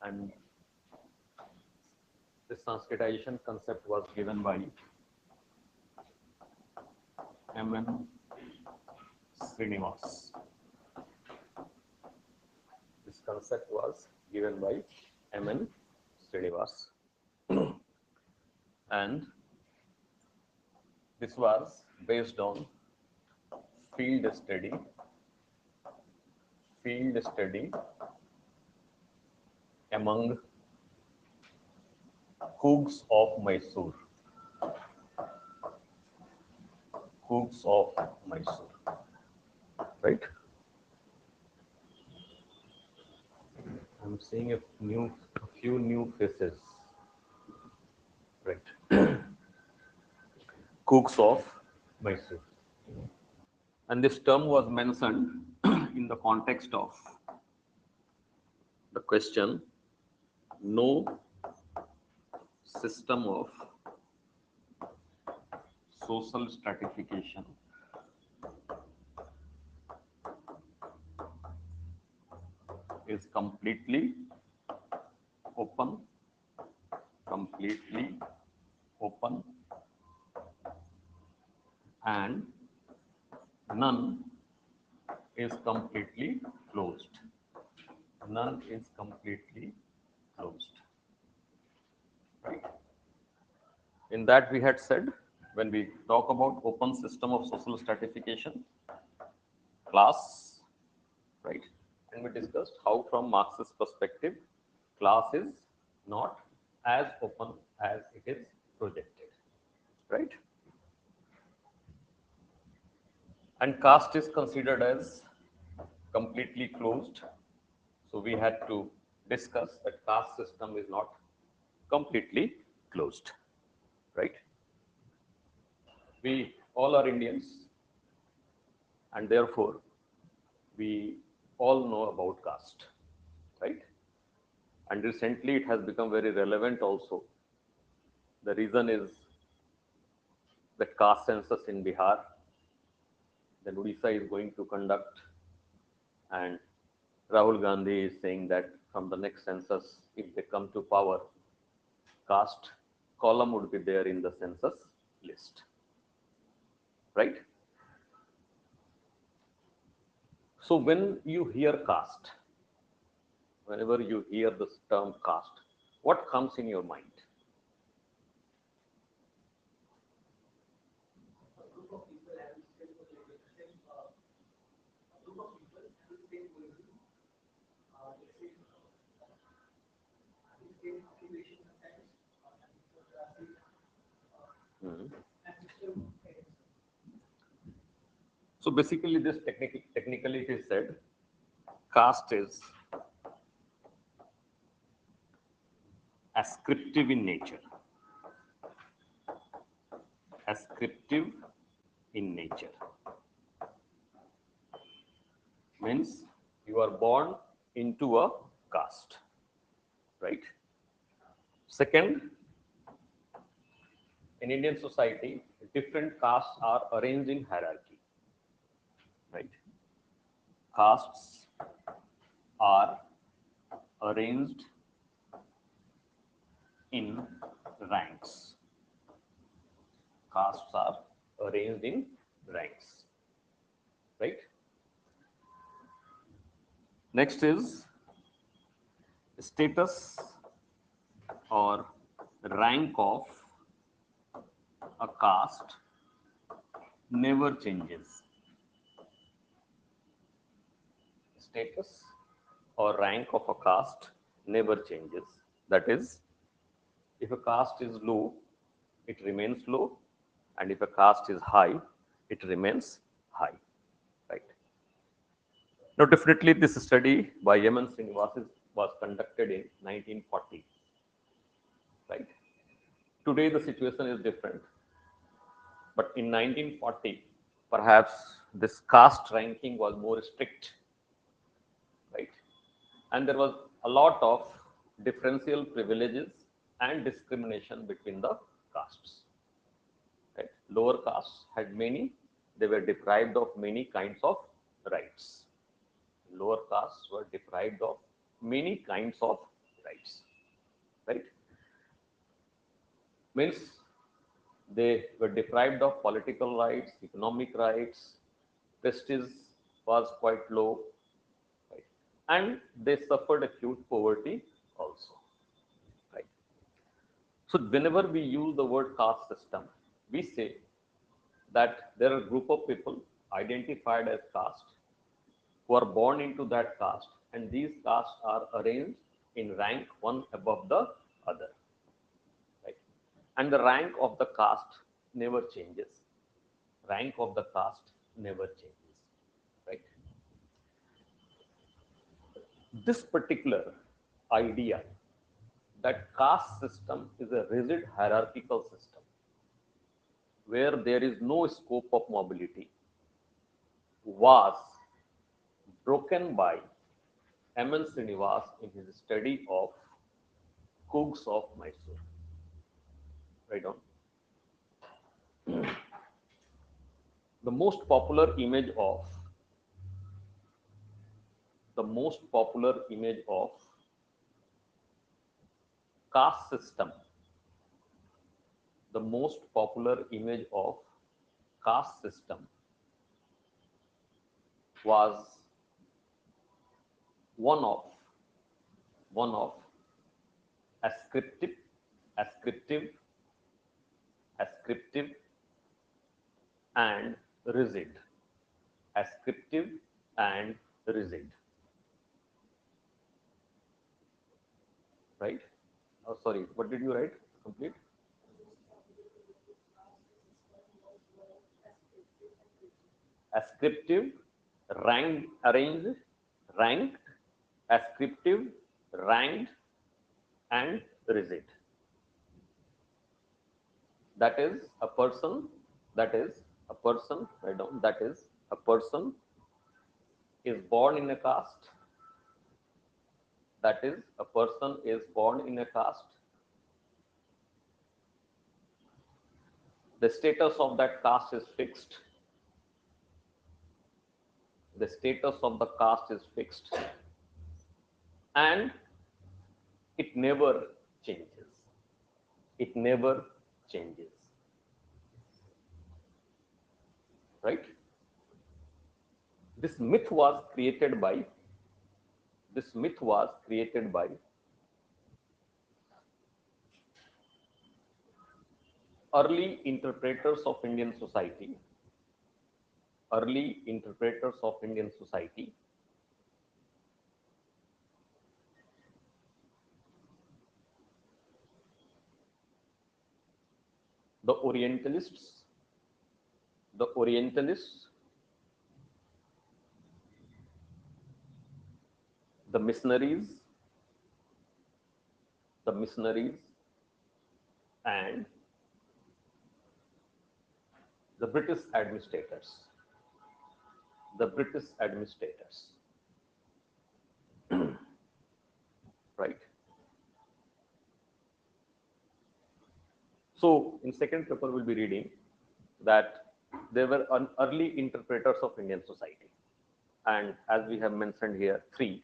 and this Sanskritization concept was given by M.N. Srinivas. This concept was given by M.N. Srinivas. And this was based on field study among Cougs of Mysore. Cougs of Mysore, right? I'm seeing a few new faces, right? Cougs of Mysore. And this term was mentioned in the context of the question, no system of social stratification is completely open, and none is completely closed. None is completely closed. Right. In that we had said, when we talk about open system of social stratification, class, right? And we discussed how from Marxist perspective, class is not as open as it is projected, right? And caste is considered as completely closed. So we had to discuss that caste system is not completely closed, right? We all are Indians, and therefore we all know about caste, right? And recently it has become very relevant also. The reason is that caste census in Bihar, then Odisha is going to conduct, and Rahul Gandhi is saying that from the next census, if they come to power, caste column would be there in the census list, right? So when you hear caste, whenever you hear this term caste, what comes in your mind? So basically, this technically it is said, caste is ascriptive in nature. Ascriptive in nature means you are born into a caste, right? Second, in Indian society, different castes are arranged in hierarchy, right? Castes are arranged in ranks. Castes are arranged in ranks, right? Next is status or rank of a caste never changes. Status or rank of a caste never changes. That is, if a caste is low, it remains low, and if a caste is high, it remains high, right? Now, definitely, this study by M.N. Srinivas was conducted in 1940, right? Today, the situation is different, but in 1940, perhaps this caste ranking was more strict, right? And there was a lot of differential privileges and discrimination between the castes. Right? Lower castes had many, they were deprived of many kinds of rights. Lower castes were deprived of many kinds of rights, right? Means they were deprived of political rights, economic rights, prestige was quite low, right? And they suffered acute poverty also, right? So whenever we use the word caste system, we say that there are a group of people identified as caste who are born into that caste, and these castes are arranged in rank one above the other, right? And the rank of the caste never changes. Rank of the caste never changes, right? This particular idea that caste system is a rigid hierarchical system where there is no scope of mobility was broken by M.N. Srinivas in his study of Cougs of Mysore. Right on. The most popular image of the most popular image of caste system, the most popular image of caste system was one of one of ascriptive, ascriptive, ascriptive, and rigid. Ascriptive and rigid. Right? Oh, sorry. What did you write? Complete. Ascriptive, ranked, arranged, ranked, ascriptive, ranked, and rigid. That is a person. That is a person. Write down. That is a person is born in a caste. That is a person is born in a caste. The status of that caste is fixed. The status of the caste is fixed, and it never changes. It never changes. Right? This myth was created by this myth was created by early interpreters of Indian society, early interpreters of Indian society, the Orientalists, the Orientalists, the missionaries, the missionaries, and the British administrators, the British administrators, right? So in second paper, we'll be reading that there were early interpreters of Indian society. And as we have mentioned here, three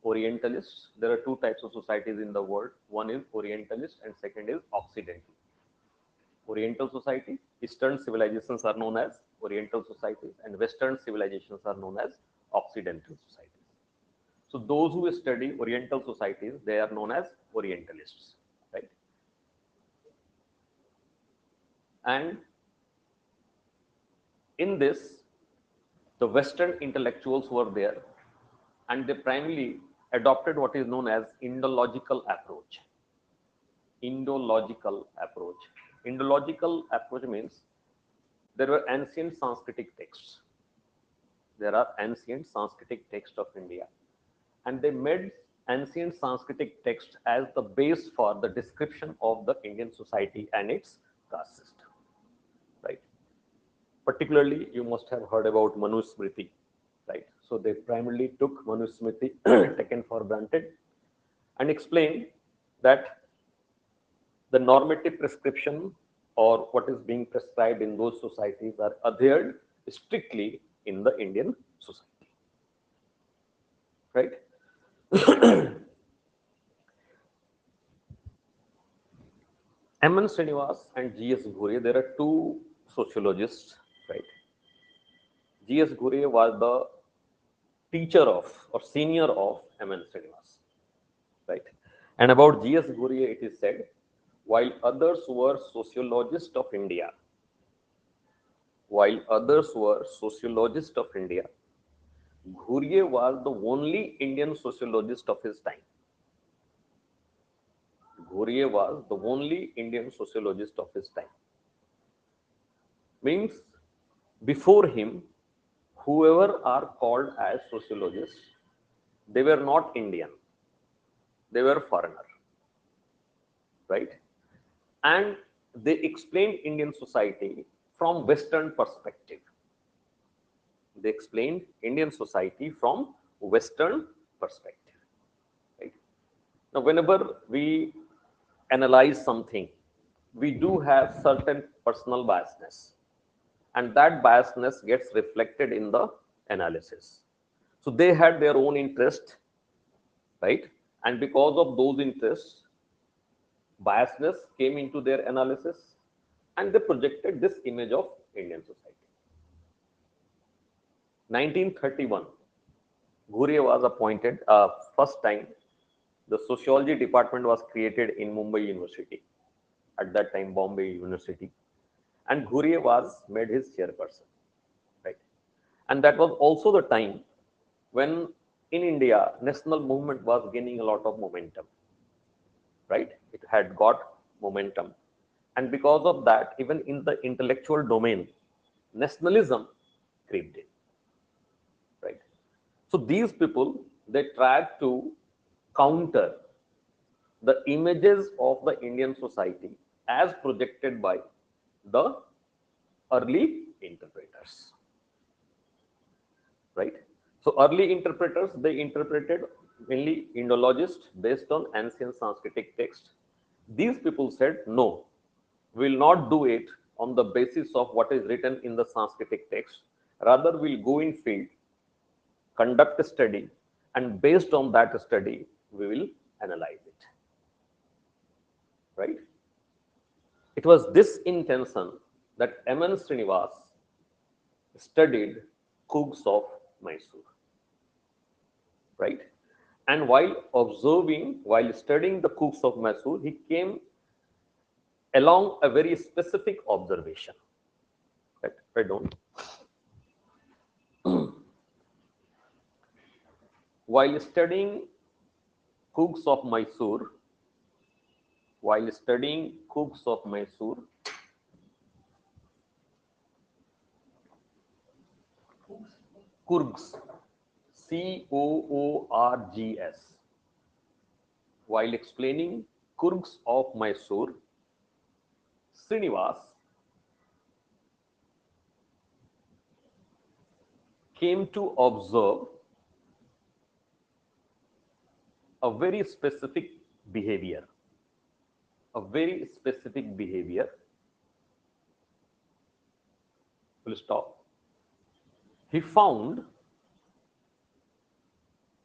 Orientalists. There are two types of societies in the world. One is Orientalist and second is Occidental. Oriental society, Eastern civilizations are known as Oriental societies and Western civilizations are known as Occidental societies. So those who study Oriental societies, they are known as Orientalists, right? And in this, the Western intellectuals were there, and they primarily adopted what is known as Indological approach. Indological approach. Indological approach means there were ancient Sanskritic texts. There are ancient Sanskritic texts of India, and they made ancient Sanskritic text as the base for the description of the Indian society and its caste system, right? Particularly, you must have heard about Manusmriti, right? So they primarily took Manusmriti, taken for granted, and explained that the normative prescription or what is being prescribed in those societies are adhered strictly in the Indian society, right? M.N. Srinivas and G.S. Ghurye, there are two sociologists, right? G.S. Ghurye was the teacher of or senior of M.N. Srinivas, right? And about G.S. Ghurye, it is said, while others were sociologists of India, while others were sociologists of India, Ghurye was the only Indian sociologist of his time. Ghurye was the only Indian sociologist of his time. Means before him, whoever are called as sociologists, they were not Indian, they were foreigner, right? And they explained Indian society from Western perspective. They explained Indian society from Western perspective, right? Now, whenever we analyze something, we do have certain personal biasness, and that biasness gets reflected in the analysis. So they had their own interest, right? And because of those interests, biasness came into their analysis, and they projected this image of Indian society. 1931, Ghurye was appointed. First time, the sociology department was created in Mumbai University. At that time, Bombay University, and Ghurye was made his chairperson, right? And that was also the time when in India, national movement was gaining a lot of momentum, right? It had got momentum. And because of that, even in the intellectual domain, nationalism crept in, right? So these people, they tried to counter the images of the Indian society as projected by the early interpreters, right? So early interpreters, they interpreted mainly Indologists based on ancient Sanskritic text. These people said, no, we will not do it on the basis of what is written in the Sanskritic text. Rather, we'll go in field, conduct a study, and based on that study, we will analyze it, right? It was this intention that M.N. Srinivas studied Cooks of Mysore, right? And while studying the Cooks of Mysore, he came along a very specific observation. Right? I don't. While studying Cooks of Mysore, while studying Cooks of Mysore, Kurgs, Coorgs, while explaining Kurgs of Mysore, Srinivas came to observe a very specific behavior, a very specific behavior. We'll stop. He found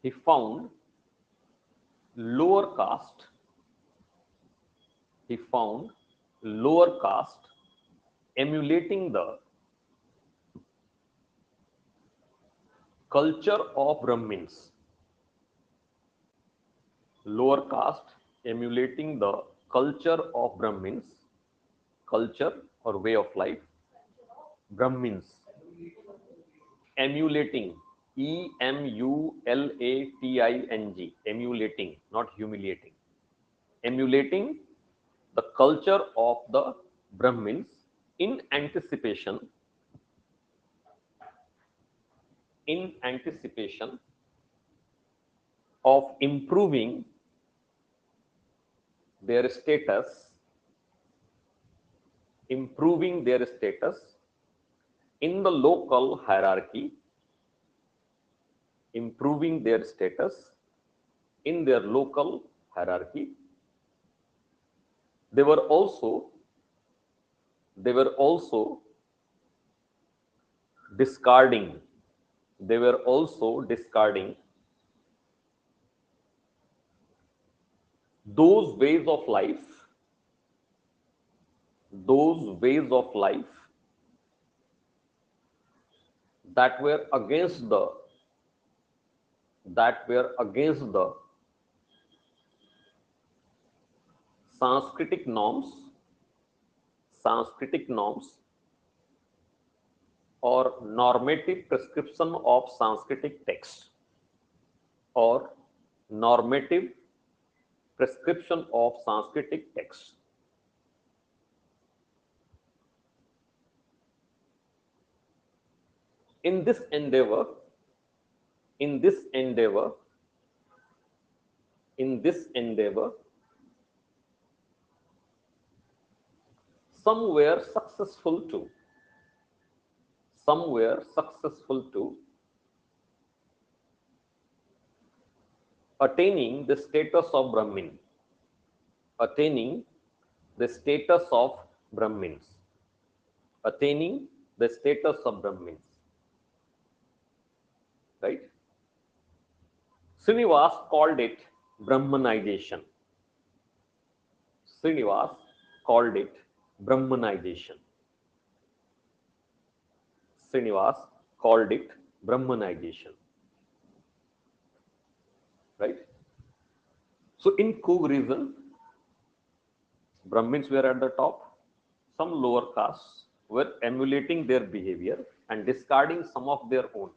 he found lower caste. He found lower caste emulating the culture of Brahmins. Lower caste emulating the culture of Brahmins, culture or way of life, Brahmins. Emulating, Emulating, emulating, not humiliating. Emulating the culture of the Brahmins in anticipation, in anticipation of their status, improving their status in the local hierarchy, improving their status in their local hierarchy. They were also discarding, they were also discarding those ways of life those ways of life that were against the Sanskritic norms, Sanskritic norms or normative prescription of Sanskritic text, or normative prescription of Sanskritic text. In this endeavor, in this endeavor, in this endeavor, some were successful too. Some were successful too, attaining the status of Brahmin, attaining the status of Brahmins, attaining the status of Brahmins, right? Srinivas called it Brahmanization. Srinivas called it Brahmanization. Srinivas called it Brahmanization, right? So in Coog region, Brahmins were at the top. Some lower castes were emulating their behavior and discarding some of their own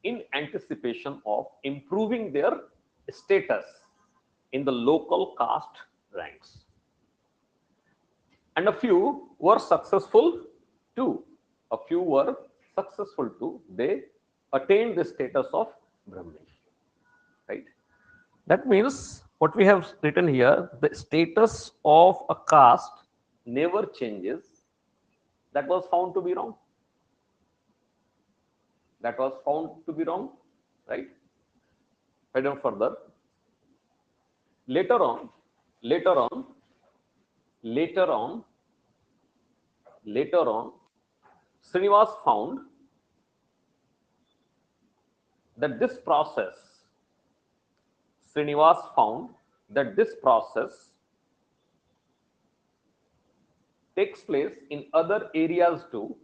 in anticipation of improving their status in the local caste ranks. And a few were successful too. A few were successful too. They attained the status of Brahmin, right? That means what we have written here, the status of a caste never changes. That was found to be wrong. That was found to be wrong, right? Head on further. Later on, later on, later on, later on, Srinivas found that this process, Srinivas found that this process takes place in other areas too,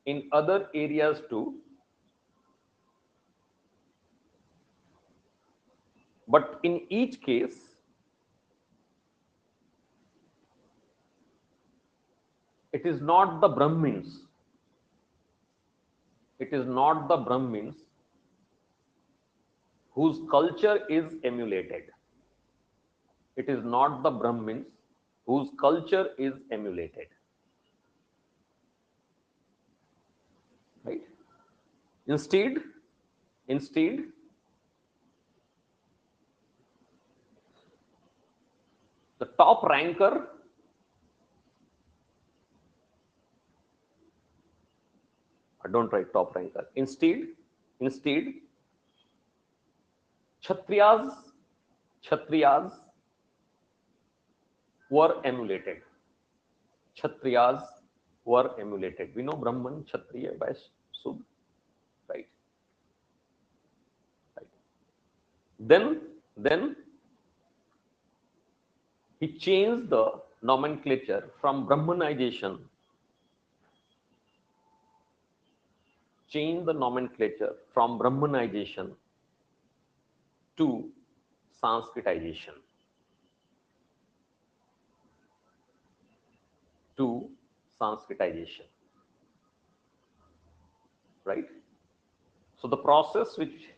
in other areas too, but in each case, it is not the Brahmins, it is not the Brahmins whose culture is emulated. It is not the Brahmins whose culture is emulated. Right? Instead, the top ranker, I don't write top ranker. Instead, Kshatriyas, Kshatriyas were emulated. Kshatriyas were emulated. We know Brahman, Kshatriya, Vaishya, Sudra, right? Right. Then he changed the nomenclature from Brahmanization, changed the nomenclature from Brahmanization to Sanskritization. To Sanskritization, right? So the process which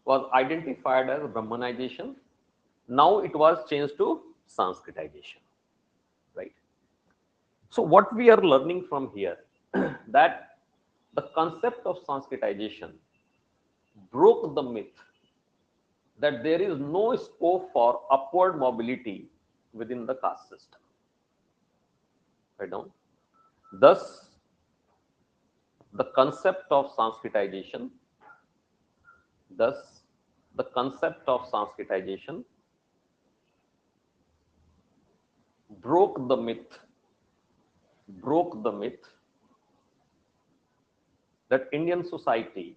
was identified as Brahmanization, now it was changed to Sanskritization, right? So what we are learning from here, that the concept of Sanskritization broke the myth that there is no scope for upward mobility within the caste system. Right down. Thus, the concept of Sanskritization, thus the concept of Sanskritization broke the myth, broke the myth that Indian society,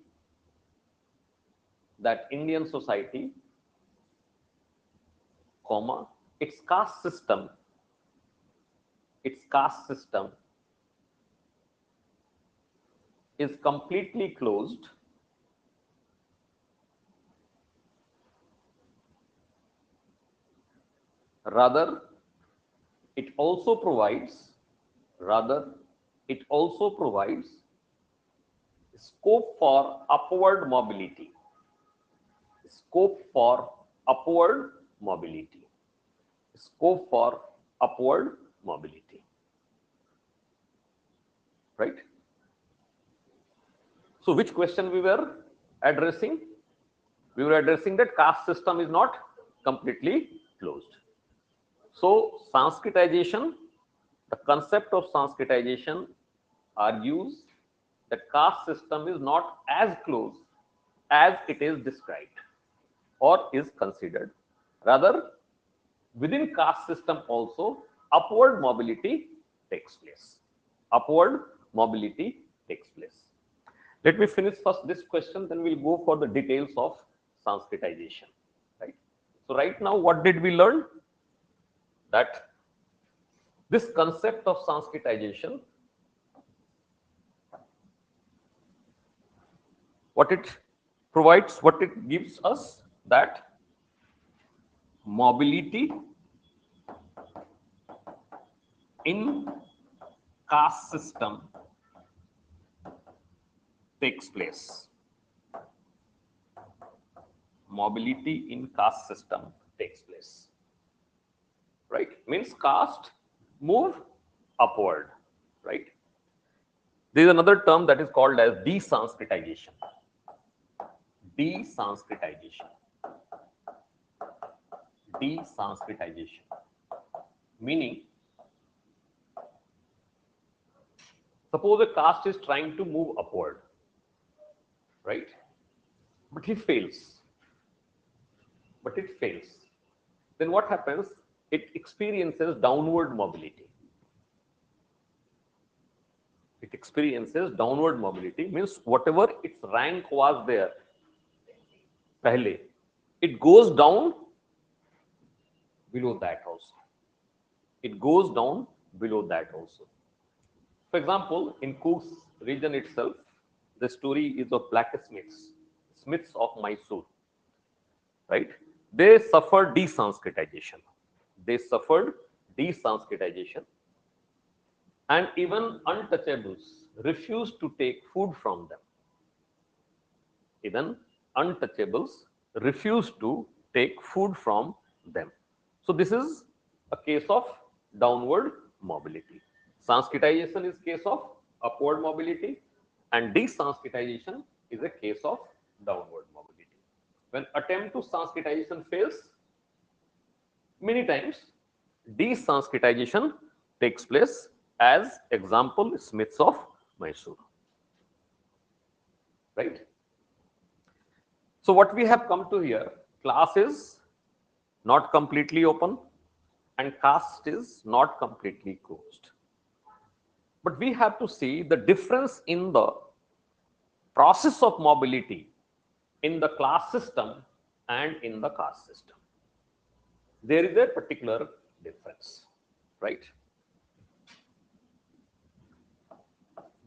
comma, its caste system its caste system is completely closed, rather it also provides rather it also provides scope for upward mobility, scope for upward mobility, scope for upward mobility, right? So which question we were addressing? We were addressing that caste system is not completely closed. So Sanskritization, the concept of Sanskritization argues that caste system is not as close as it is described or is considered. Rather, within caste system also, upward mobility takes place. Upward mobility takes place. Let me finish first this question, then we'll go for the details of Sanskritization. Right. So right now, what did we learn? That this concept of Sanskritization, what it provides, what it gives us, that mobility in caste system takes place. Mobility in caste system takes place. Right? Means caste move upward. Right? There is another term that is called as desanskritization. Desanskritization. Desanskritization. Meaning, suppose a caste is trying to move upward, right? But he fails. But it fails. Then what happens? It experiences downward mobility. It experiences downward mobility, means whatever its rank was there, pehle, it goes down below that also. It goes down below that also. For example, in Cook's region itself, the story is of blacksmiths, smiths of Mysore, right? They suffered desanskritization. They suffered desanskritization, and even untouchables refused to take food from them. Even untouchables refused to take food from them. So this is a case of downward mobility. Sanskritization is case of upward mobility, and desanskritization is a case of downward mobility. When attempt to Sanskritization fails, many times desanskritization takes place, as example Smiths of Mysore. Right? So what we have come to here, class is not completely open and caste is not completely closed. But we have to see the difference in the process of mobility in the class system and in the caste system. There is a particular difference, right?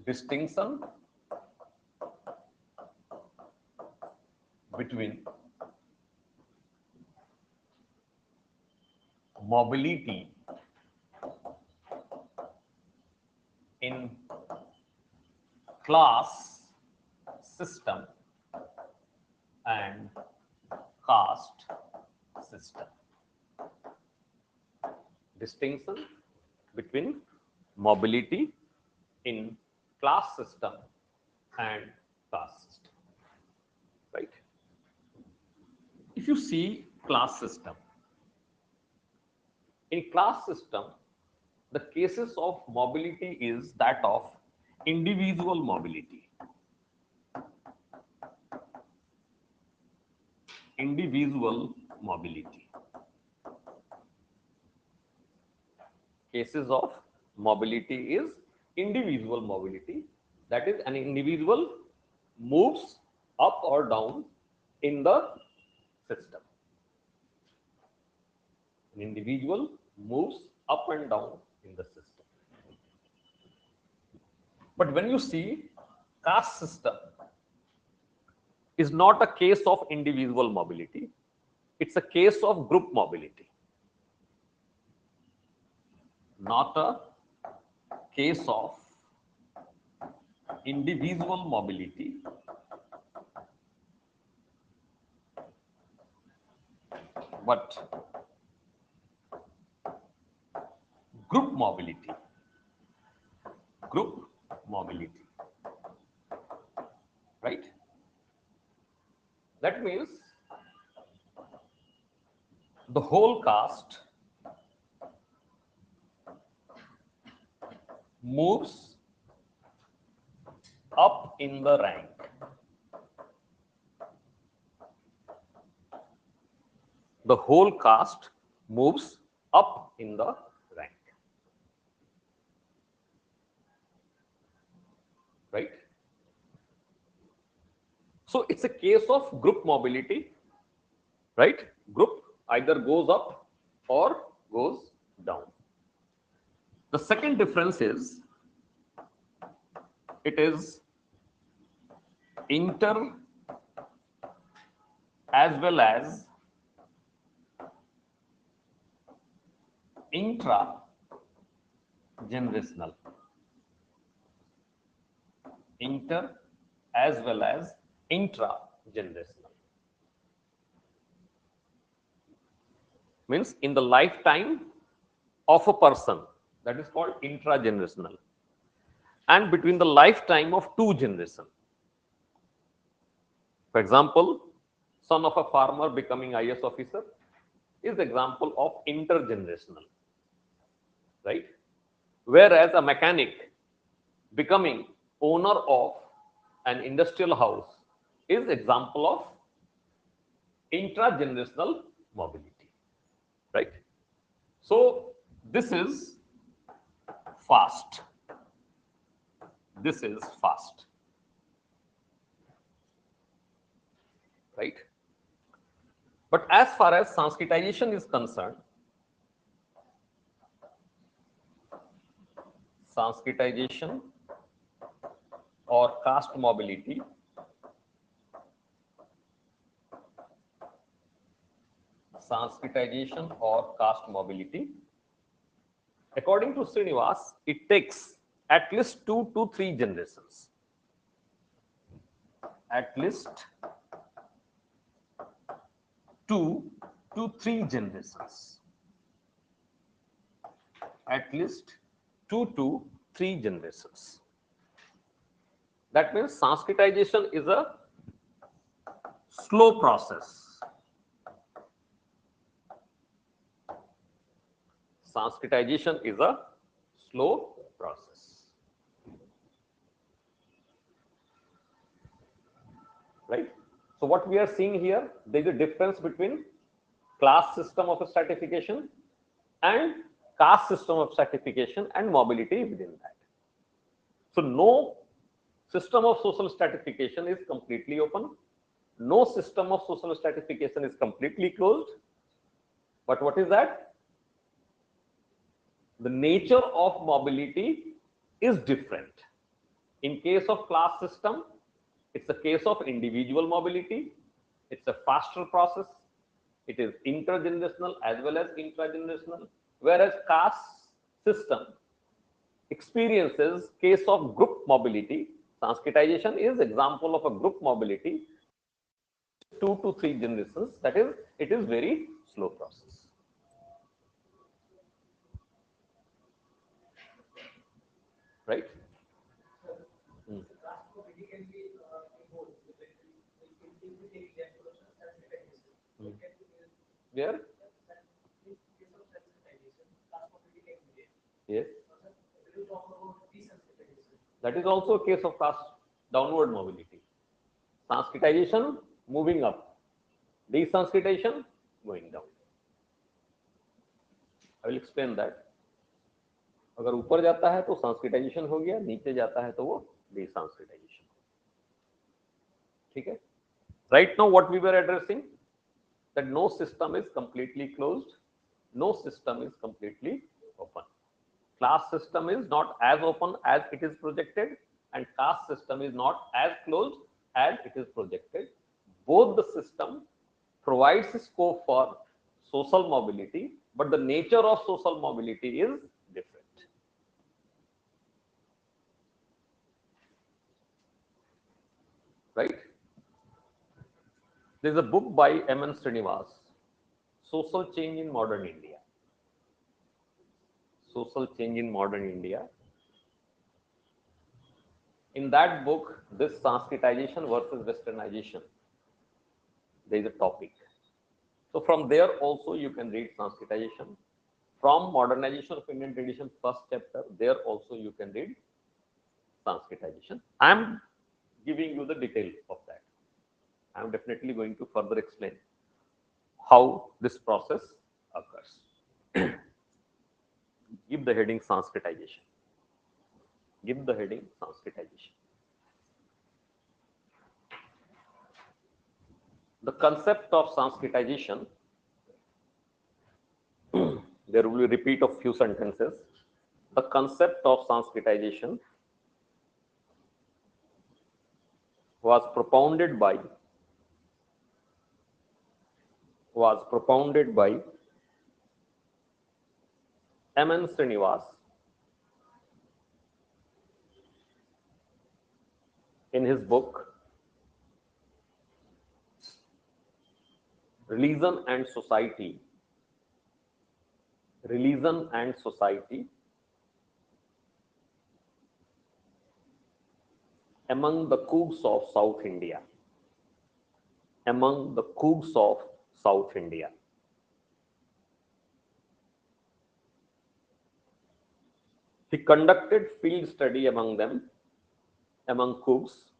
Distinction between mobility in class system and caste system. Distinction between mobility in class system and caste system. Right? If you see class system, in class system, the cases of mobility is that of individual mobility. Individual mobility. Cases of mobility is individual mobility. That is, an individual moves up or down in the system. An individual moves up and down in the system. But when you see caste system is not a case of individual mobility, it's a case of group mobility, not a case of individual mobility, but group mobility. Group mobility, right? That means the whole caste moves up in the rank. The whole caste moves up in the rank, right? So it's a case of group mobility, right? Group either goes up or goes down. The second difference is it is inter as well as intra generational. Inter as well as intra generational. Means in the lifetime of a person, that is called intra-generational, and between the lifetime of two generations. For example, son of a farmer becoming IAS officer is example of intergenerational, right? Whereas a mechanic becoming owner of an industrial house is example of intra-generational mobility, right? So this is fast. This is fast, right? But as far as Sanskritization is concerned, Sanskritization or caste mobility according to Srinivas, it takes at least 2 to 3 generations. At least 2 to 3 generations. At least 2 to 3 generations. That means Sanskritization is a slow process. Sanskritization is a slow process, right? So what we are seeing here, there is a difference between class system of stratification and caste system of stratification and mobility within that. So no system of social stratification is completely open. No system of social stratification is completely closed. But what is that? The nature of mobility is different. In case of class system, it's a case of individual mobility. It's a faster process. It is intergenerational as well as intragenerational. Whereas caste system experiences case of group mobility. Sanskritization is example of a group mobility, 2 to 3 generations. That is, it is very slow process. Right? Where? Yes. That is also a case of caste downward mobility. Sanskritization moving up, desanskritization going down. I will explain that. अगर ऊपर जाता है तो Sanskritisation हो गया, नीचे जाता है तो वो डिसंस्कृताइजेशन. ठीक है? Right now what we were addressing, that no system is completely closed, no system is completely open. Class system is not as open as it is projected, and caste system is not as closed as it is projected. Both the system provides scope for social mobility, but the nature of social mobility is different. Right? There is a book by M.N. Srinivas, Social Change in Modern India. Social Change in Modern India. In that book, this Sanskritization versus Westernization, there is a topic. So from there also you can read Sanskritization. From Modernization of Indian Tradition, first chapter, there also you can read Sanskritization. I am giving you the detail of that. I am definitely going to further explain how this process occurs. Give the heading Sanskritization. Give the heading Sanskritization. The concept of Sanskritization, there will be a repeat of few sentences. The concept of Sanskritization was propounded by M.N. Srinivas in his book Religion and Society among the Cougs of South India. Among the Cougs of South India. He conducted field study among them, among Cougs.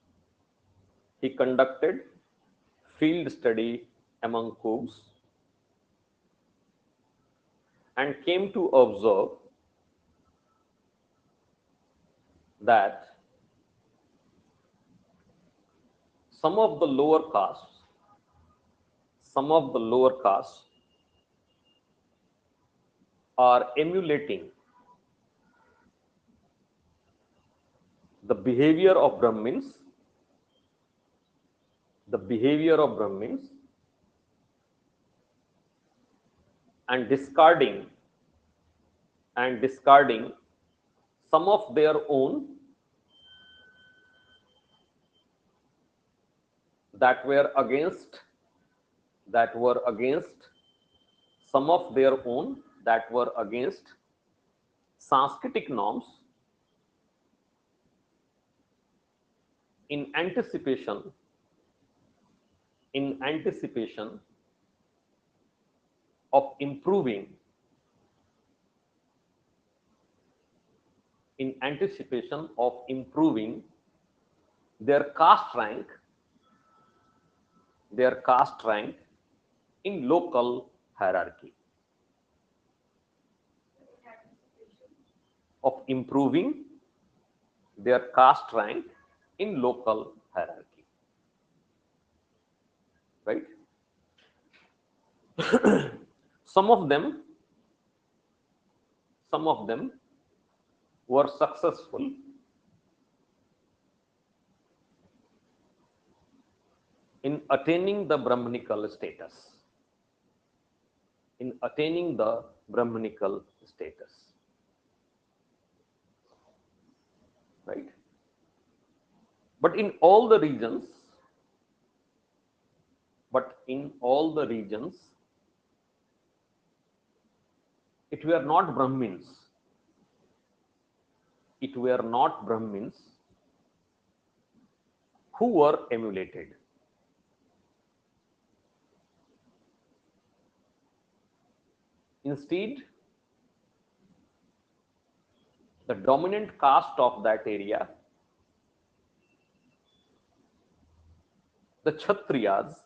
He conducted field study among Cougs and came to observe that some of the lower castes are emulating the behavior of Brahmins, and discarding some of their own that were against some of their own that were against Sanskritic norms in anticipation of improving their caste rank in local hierarchy, of improving their caste rank in local hierarchy. Right? Some of them were successful in attaining the Brahmanical status. Right? But in all the regions, it were not Brahmins who were emulated. Instead, the dominant caste of that area, the Kshatriyas,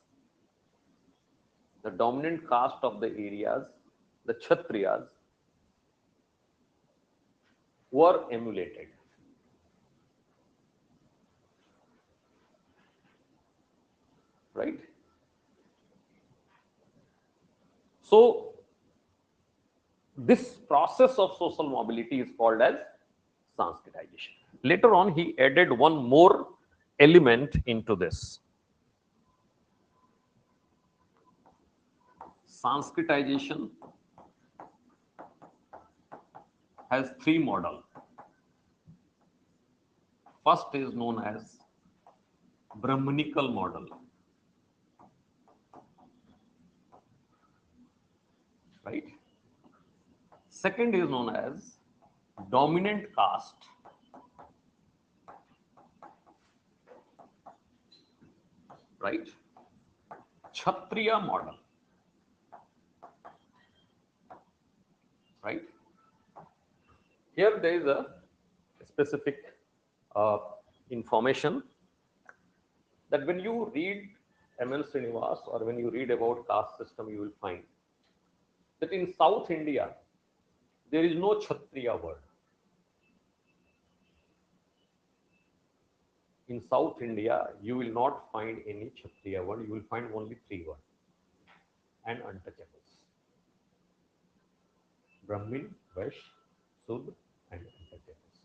were emulated. Right? So, this process of social mobility is called as Sanskritization. Later on, he added one more element into this. Sanskritization has three models. First is known as Brahmanical model, right? Second is known as dominant caste, right? Kshatriya model, right? Here there is a specific uh, information that when you read M.N. Srinivas or when you read about caste system, you will find that in South India, there is no Kshatriya word. In South India, you will not find any Kshatriya word. You will find only three words and untouchables: Brahmin, Vaishya, Sudra, and untouchables.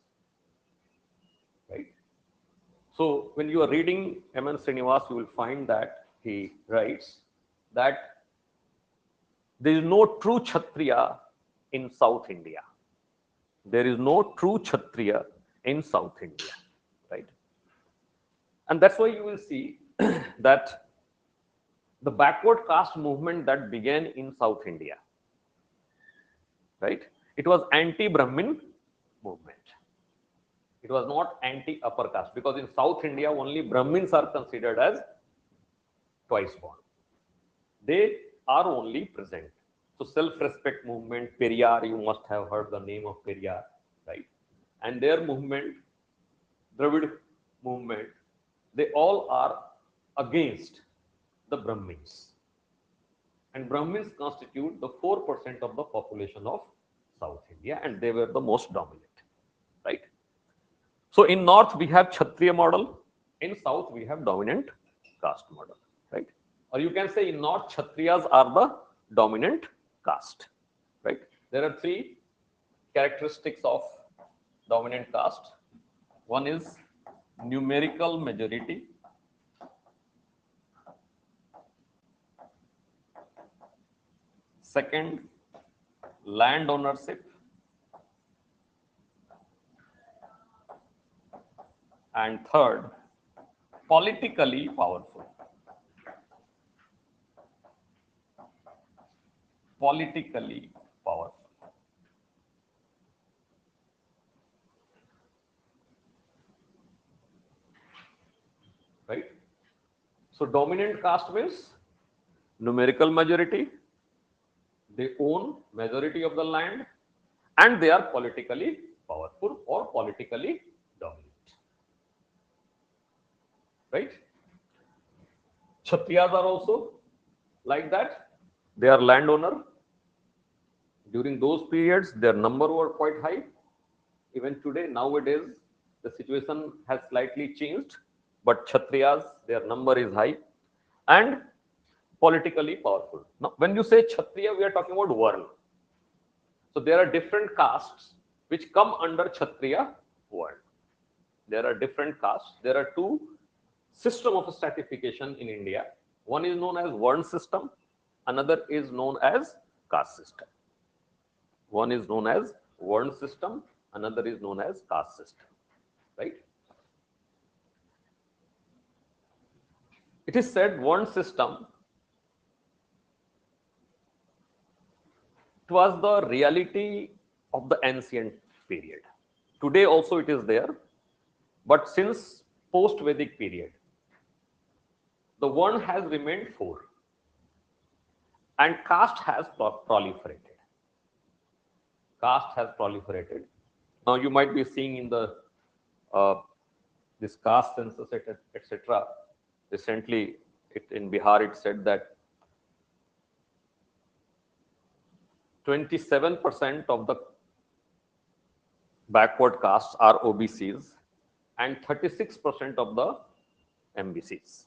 Right? So when you are reading M.N. Srinivas, you will find that he writes that there is no true Kshatriya in South India. There is no true Kshatriya in South India, right? And that's why you will see that the backward caste movement that began in South India, right? It was anti-Brahmin movement. It was not anti-upper caste, because in South India only Brahmins are considered as twice born. They are only present. So self-respect movement, Periyar, you must have heard the name of Periyar, right? And their movement, Dravid movement, they all are against the Brahmins. And Brahmins constitute the 4% of the population of South India, and they were the most dominant, right? So in North, we have Kshatriya model. In South, we have dominant caste model, right? Or you can say in North, Kshatriyas are the dominant caste, right? There are three characteristics of dominant caste. One is numerical majority. Second, land ownership. And third, politically powerful. Politically powerful. Right? So dominant caste means numerical majority, they own majority of the land, and they are politically powerful or politically dominant. Right? Kshatriyas are also like that. They are landowner. During those periods, their number were quite high. Even today, nowadays, the situation has slightly changed, but Kshatriyas, their number is high and politically powerful. Now, when you say Kshatriya, we are talking about Varna. So there are different castes which come under Kshatriya world. There are different castes. There are two system of stratification in India. One is known as Varna system, another is known as caste system. One is known as Varna system, another is known as caste system. Right? It is said Varna system, it was the reality of the ancient period. Today also it is there, but since post-Vedic period, the one has remained four, and caste has proliferated. Caste has proliferated. Now you might be seeing in the this caste census, etc. Recently, in Bihar, it said that 27% of the backward castes are OBCs and 36% of the MBCs.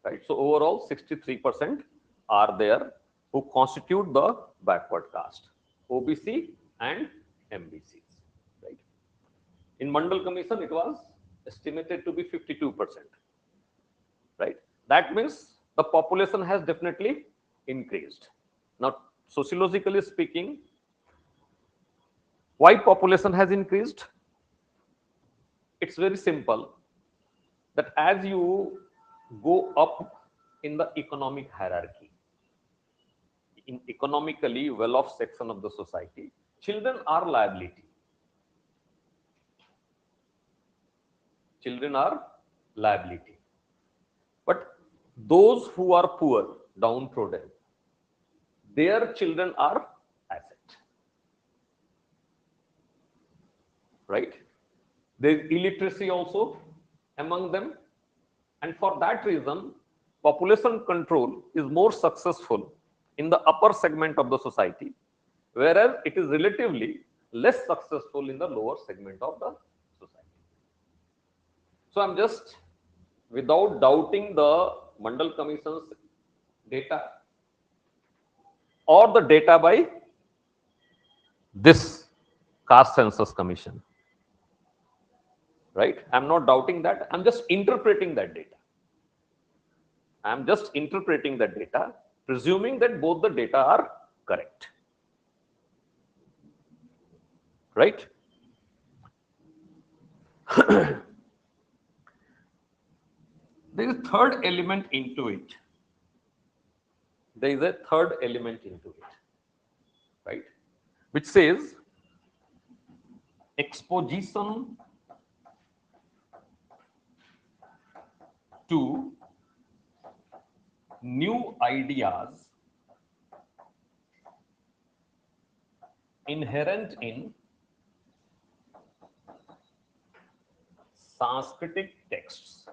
Right? So overall, 63% are there who constitute the backward caste, OBC and MBCs. Right? In Mandal Commission, it was estimated to be 52%. Right? That means the population has definitely increased. Now, sociologically speaking, why population has increased? It's very simple that as you go up in the economic hierarchy, in economically well-off section of the society, children are liability. Children are liability. But those who are poor, downtrodden, their children are asset. Right? There is illiteracy also among them. And for that reason, population control is more successful in the upper segment of the society, whereas it is relatively less successful in the lower segment of the society. So I'm just, without doubting the Mandal Commission's data or the data by this Caste Census Commission, right? I'm not doubting that. I'm just interpreting that data. I'm just interpreting the data, presuming that both the data are correct. Right? There is a third element into it. There is a third element into it. Right? Which says exposition to new ideas inherent in Sanskritic texts.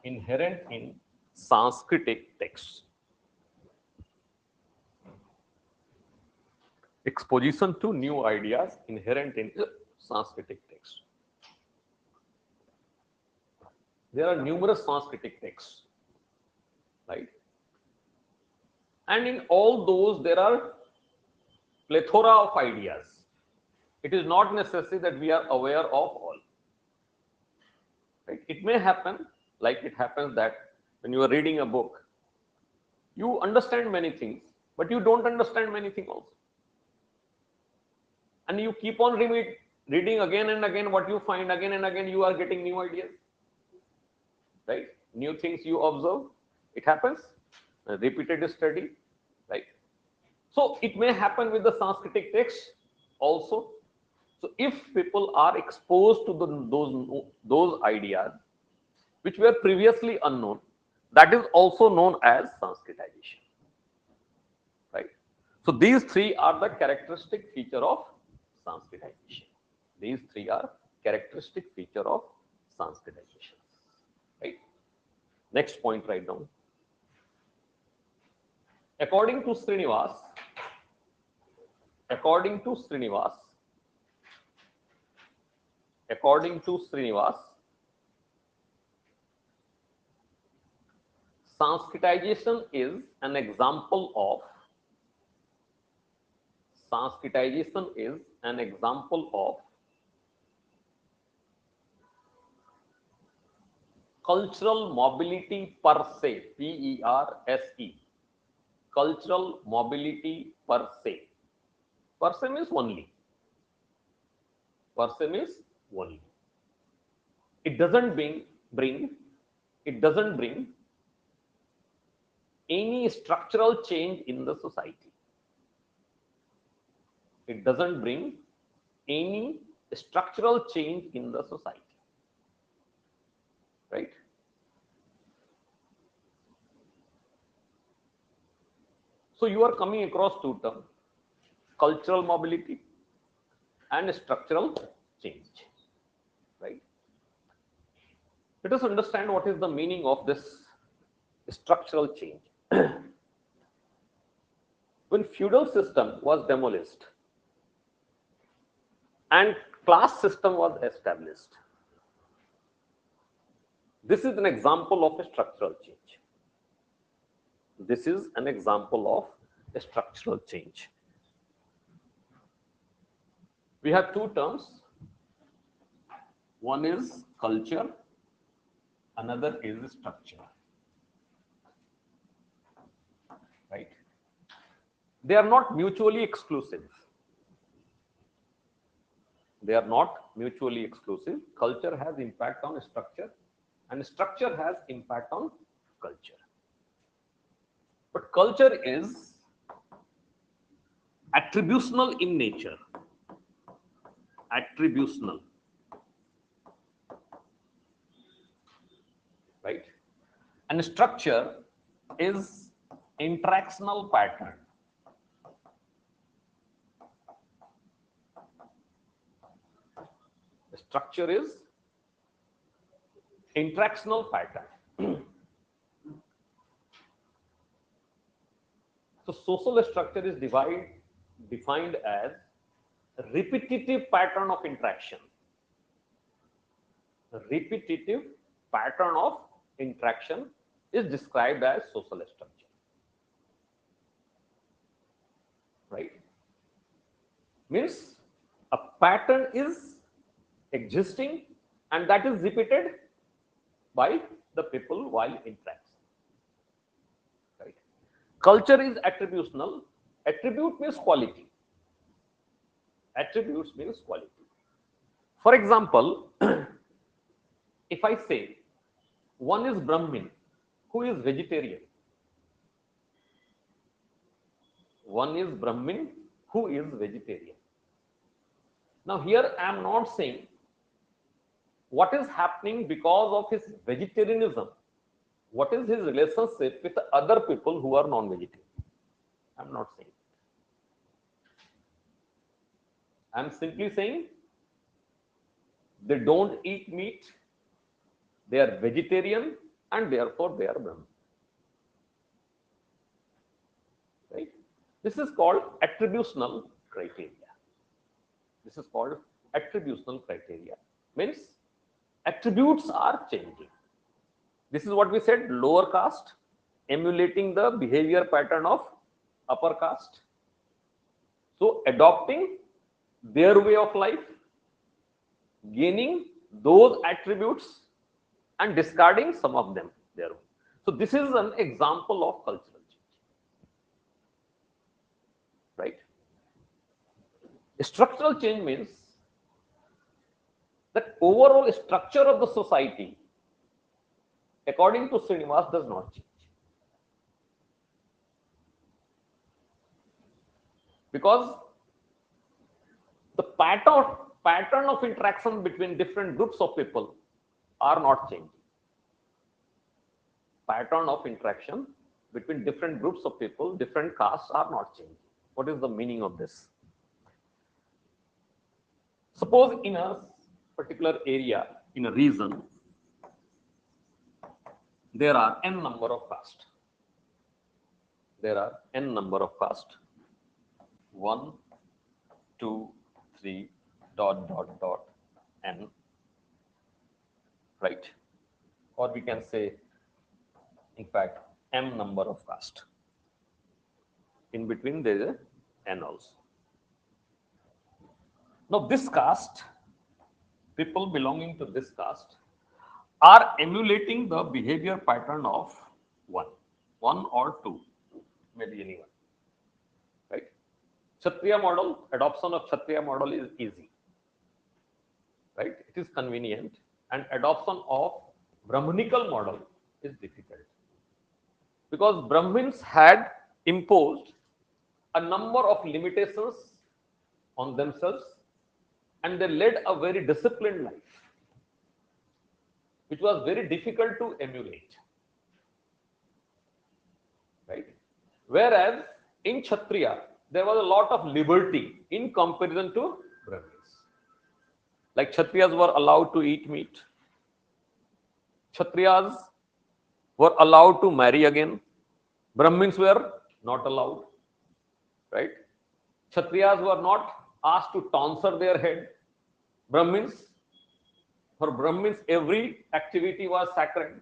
Inherent in Sanskritic texts. Exposition to new ideas inherent in Sanskritic texts. There are numerous Sanskritic texts, right? And in all those, there are plethora of ideas. It is not necessary that we are aware of all. Right? It may happen, like it happens that when you are reading a book, you understand many things, but you don't understand many things also. And you keep on reading again and again what you find again and again, you are getting new ideas. Right? New things you observe. It happens. A repeated study. Right? So it may happen with the Sanskritic text also. So if people are exposed to those ideas which were previously unknown, that is also known as Sanskritization. Right? So these three are the characteristic feature of Sanskritization. These three are characteristic feature of Sanskritization. Right? Next point, right down. According to Srinivas, according to Srinivas, Sanskritization is an example of cultural mobility per se, PERSE, cultural mobility per se. Per se means only. Per se means only. It doesn't bring any structural change in the society. It doesn't bring any structural change in the society. Right? So you are coming across two terms, cultural mobility and structural change. Right? Let us understand what is the meaning of this structural change. When feudal system was demolished and class system was established, this is an example of a structural change. This is an example of a structural change. We have two terms. One is culture, another is structure. Right? They are not mutually exclusive. They are not mutually exclusive. Culture has impact on structure, and structure has impact on culture. But culture is attributional in nature. Attributional. Right? And structure is interactional pattern. Structure is interactional pattern. So social structure is defined as a repetitive pattern of interaction. A repetitive pattern of interaction is described as social structure. Right? Means a pattern is existing and that is repeated by the people while interacting. Right? Culture is attributional. Attribute means quality. Attributes means quality. For example, if I say one is Brahmin, who is vegetarian? One is Brahmin, who is vegetarian. Now here I am not saying what is happening because of his vegetarianism. What is his relationship with other people who are non-vegetarian? I am not saying. I am simply saying they don't eat meat, they are vegetarian, and therefore they are Brahmin. Right? This is called attributional criteria. This is called attributional criteria. Means attributes are changing. This is what we said, lower caste emulating the behavior pattern of upper caste. So adopting their way of life, gaining those attributes and discarding some of them their own. So this is an example of cultural change. Right? Structural change means that overall structure of the society, according to Srinivas, does not change. Because the pattern of interaction between different groups of people are not changing. Pattern of interaction between different groups of people, different castes are not changing. What is the meaning of this? Suppose in a particular area, in a region, there are n number of castes. There are n number of castes. 1, 2, 3, ... n. Right? Or we can say, in fact, m number of caste. In between there is a n also. Now this caste, people belonging to this caste are emulating the behavior pattern of one or two, maybe anyone. Right? Kshatriya model, adoption of Kshatriya model is easy. Right? It is convenient, and adoption of Brahmanical model is difficult. Because Brahmins had imposed a number of limitations on themselves and they led a very disciplined life, which was very difficult to emulate. Right? Whereas in Kshatriya, there was a lot of liberty in comparison to Brahmins. Like Kshatriyas were allowed to eat meat. Kshatriyas were allowed to marry again. Brahmins were not allowed. Right? Kshatriyas were not asked to tonsure their head. For Brahmins, every activity was sacred.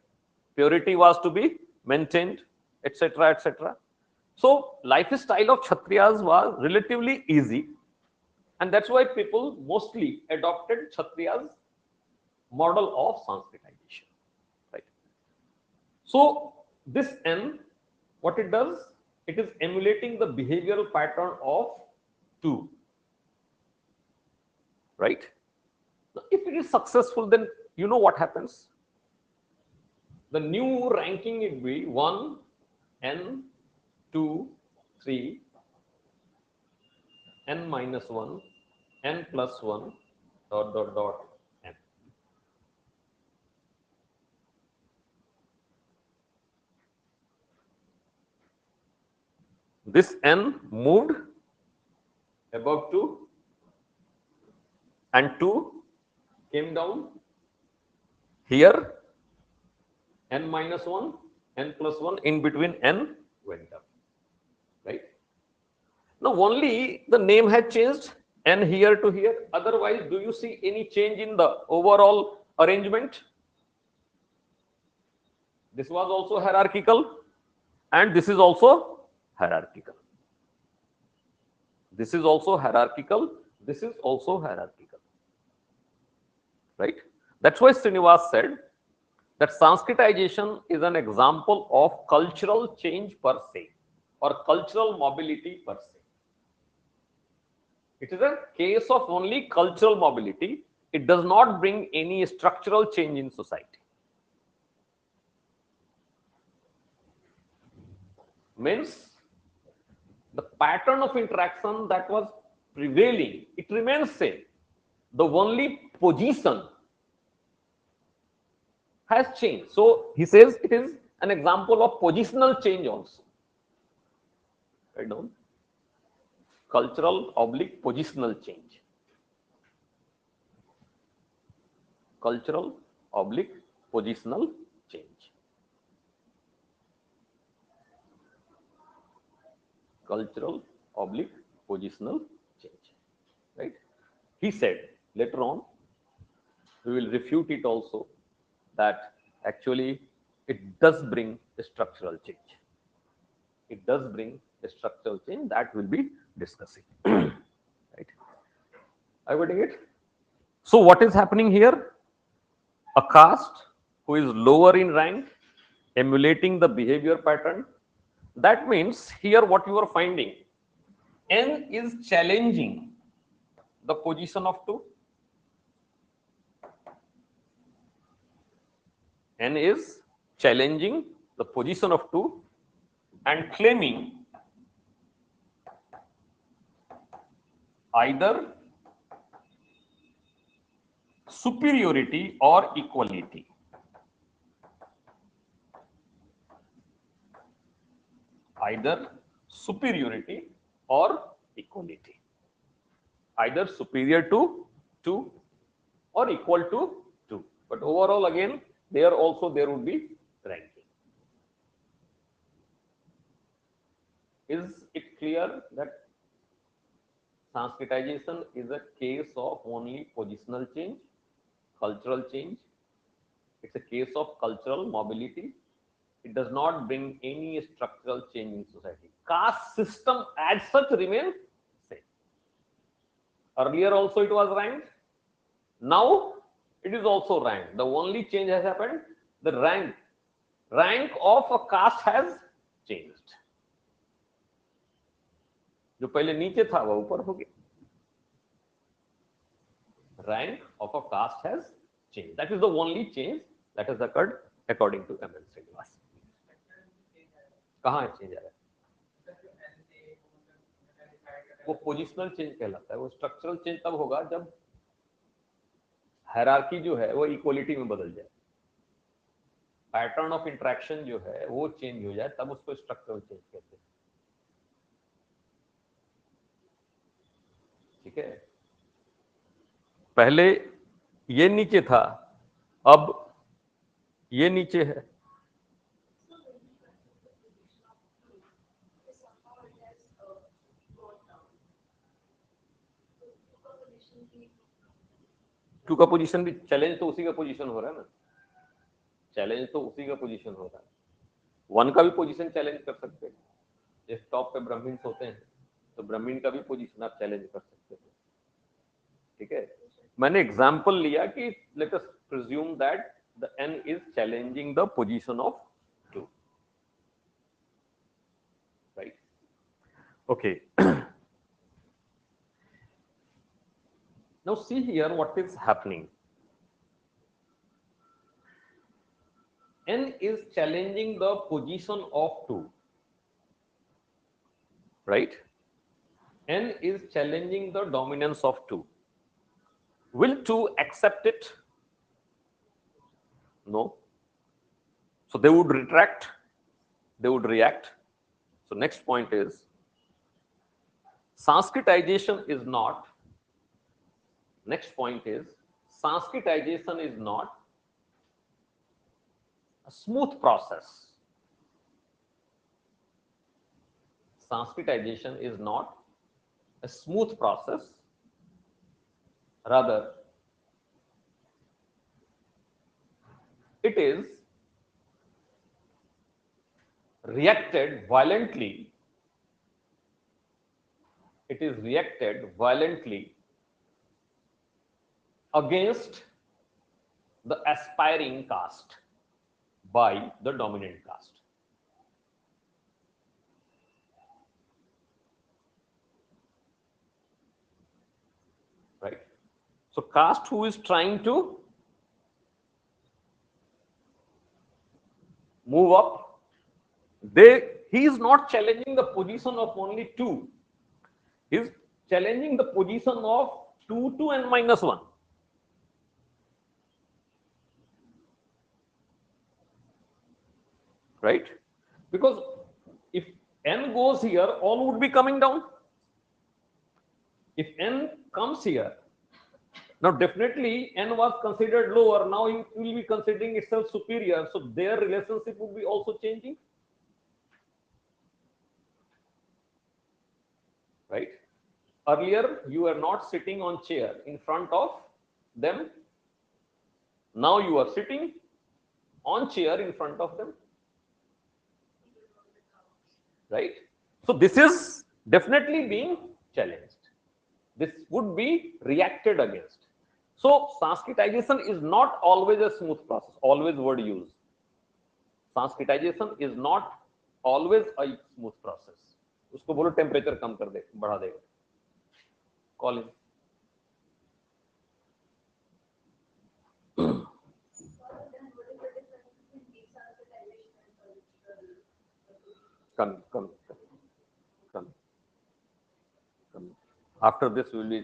Purity was to be maintained, etc., etc. So, lifestyle of Kshatriyas was relatively easy, And that's why people mostly adopted Kshatriya's model of Sanskritization, right? So this N, what it does, it is emulating the behavioral pattern of two, right? Now, if it is successful, then you know what happens. The new ranking will be 1, N, 2, 3, N minus 1, N plus 1, dot, dot, dot, N. This N moved above 2 and 2 came down here, N minus 1, N plus 1, in between N went up, right? Now only the name had changed, N here to here. Otherwise, do you see any change in the overall arrangement? This was also hierarchical, and this is also hierarchical. This is also hierarchical. This is also hierarchical, right? That's why Srinivas said that Sanskritization is an example of cultural change per se, or cultural mobility per se. It is a case of only cultural mobility. It does not bring any structural change in society. Means the pattern of interaction that was prevailing, it remains same. The only position has changed. So he says it is an example of positional change also. Right down. Cultural oblique positional change. Cultural oblique positional change. Cultural oblique positional change. Right? He said later on, we will refute it also, that actually it does bring a structural change. It does bring a structural change that we'll be discussing. Right? Are you getting it? So what is happening here? A caste who is lower in rank, emulating the behavior pattern. That means here what you are finding, N is challenging the position of 2. N is challenging the position of 2 and claiming either superiority or equality. Either superiority or equality. Either superior to 2 or equal to 2. But overall, again, there also there would be ranking. Is it clear that Sanskritization is a case of only positional change, cultural change? It's a case of cultural mobility. It does not bring any structural change in society. Caste system as such remains same. Earlier also it was ranked. Now it is also ranked. The only change has happened. The rank of a caste has changed. जो पहले नीचे था वो ऊपर हो गया. Rank of a caste has changed. That is the only change that has occurred according to M.N. Srinivas. कहाँ change आ रहा है? वो पोजिशनल चेंज कहलाता है. वो स्ट्रक्चरल चेंज तब होगा जब हायरार्की जो है वो इक्वलिटी में बदल जाए. पैटर्न ऑफ इंटरेक्शन जो है वो चेंज हो जाए, तब उसको स्ट्रक्चरल चेंज कहते हैं. ठीक है. पहले ये नीचे था, अब ये नीचे है. टू का पोजीशन भी चैलेंज तो उसी का पोजीशन हो रहा है ना. चैलेंज तो उसी का पोजीशन हो रहा है. 1 का भी पोजीशन चैलेंज कर सकते हैं. जिस टॉप पे ब्राह्मण्स होते हैं तो ब्राह्मण का भी पोजीशन आप चैलेंज कर सकते हैं. ठीक है, मैंने एग्जांपल लिया कि let us presume that the n is challenging the position of 2, right? Okay, now see here what is happening. n is challenging the position of 2, right? n is challenging the dominance of 2. Will 2 accept it? No. So they would retract, they would react. So next point is Sanskritization is not, next point is Sanskritization is not a smooth process. Sanskritization is not a smooth process. Rather, it is reacted violently. It is reacted violently against the aspiring caste by the dominant caste. Right? So caste who is trying to move up, he is not challenging the position of only 2. He is challenging the position of 2 to n minus 1. Right? Because if n goes here, all would be coming down. If n comes here, now definitely n was considered lower, now it will be considering itself superior, so their relationship would be also changing. Right? Earlier you were not sitting on chair in front of them, now you are sitting on chair in front of them. Right? So this is definitely being challenged. This would be reacted against. So Sanskritization is not always a smooth process. Always word use. Sanskritization is not always a smooth process. उसको बोलो temperature कम कर दे, बढ़ा देगा. Call him. Come. After this, we will be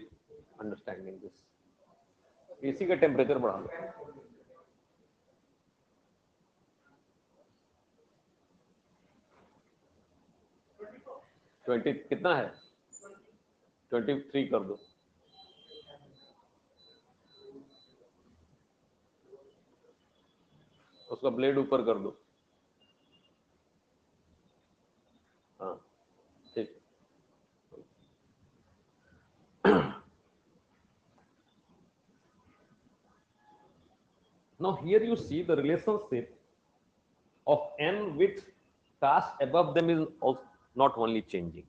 understanding this. AC का temperature बढ़ा दो. 20 कितना है? 23 कर दो. उसका ब्लेड ऊपर कर दो. हाँ, ठीक. Now here you see the relationship of n with caste above them is also not only changing.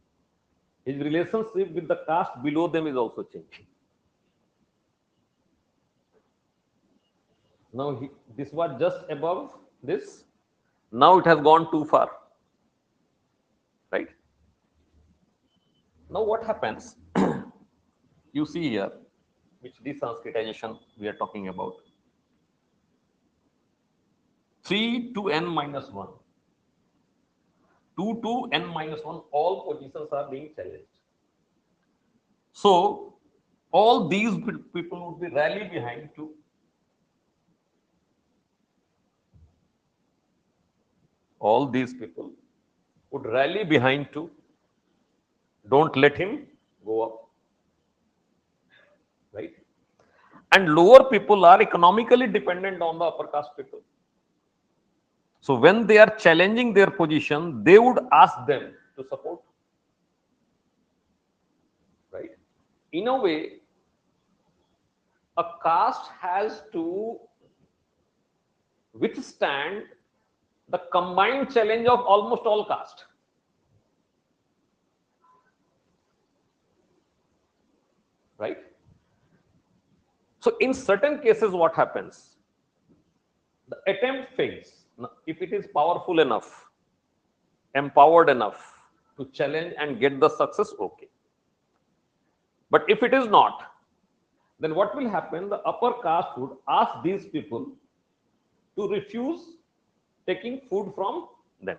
His relationship with the caste below them is also changing. Now this was just above this. Now it has gone too far. Right? Now what happens? You see here, which desanskritization we are talking about. 3 to n minus 1. 2 to n minus 1, all positions are being challenged. So all these people would be rally behind 2. All these people would rally behind 2. Don't let him go up. Right? And lower people are economically dependent on the upper caste people. So when they are challenging their position, they would ask them to support. Right? In a way, a caste has to withstand the combined challenge of almost all caste. Right? So in certain cases, what happens? The attempt fails. Now, if it is powerful enough, empowered enough to challenge and get the success, okay. But if it is not, then what will happen? The upper caste would ask these people to refuse taking food from them.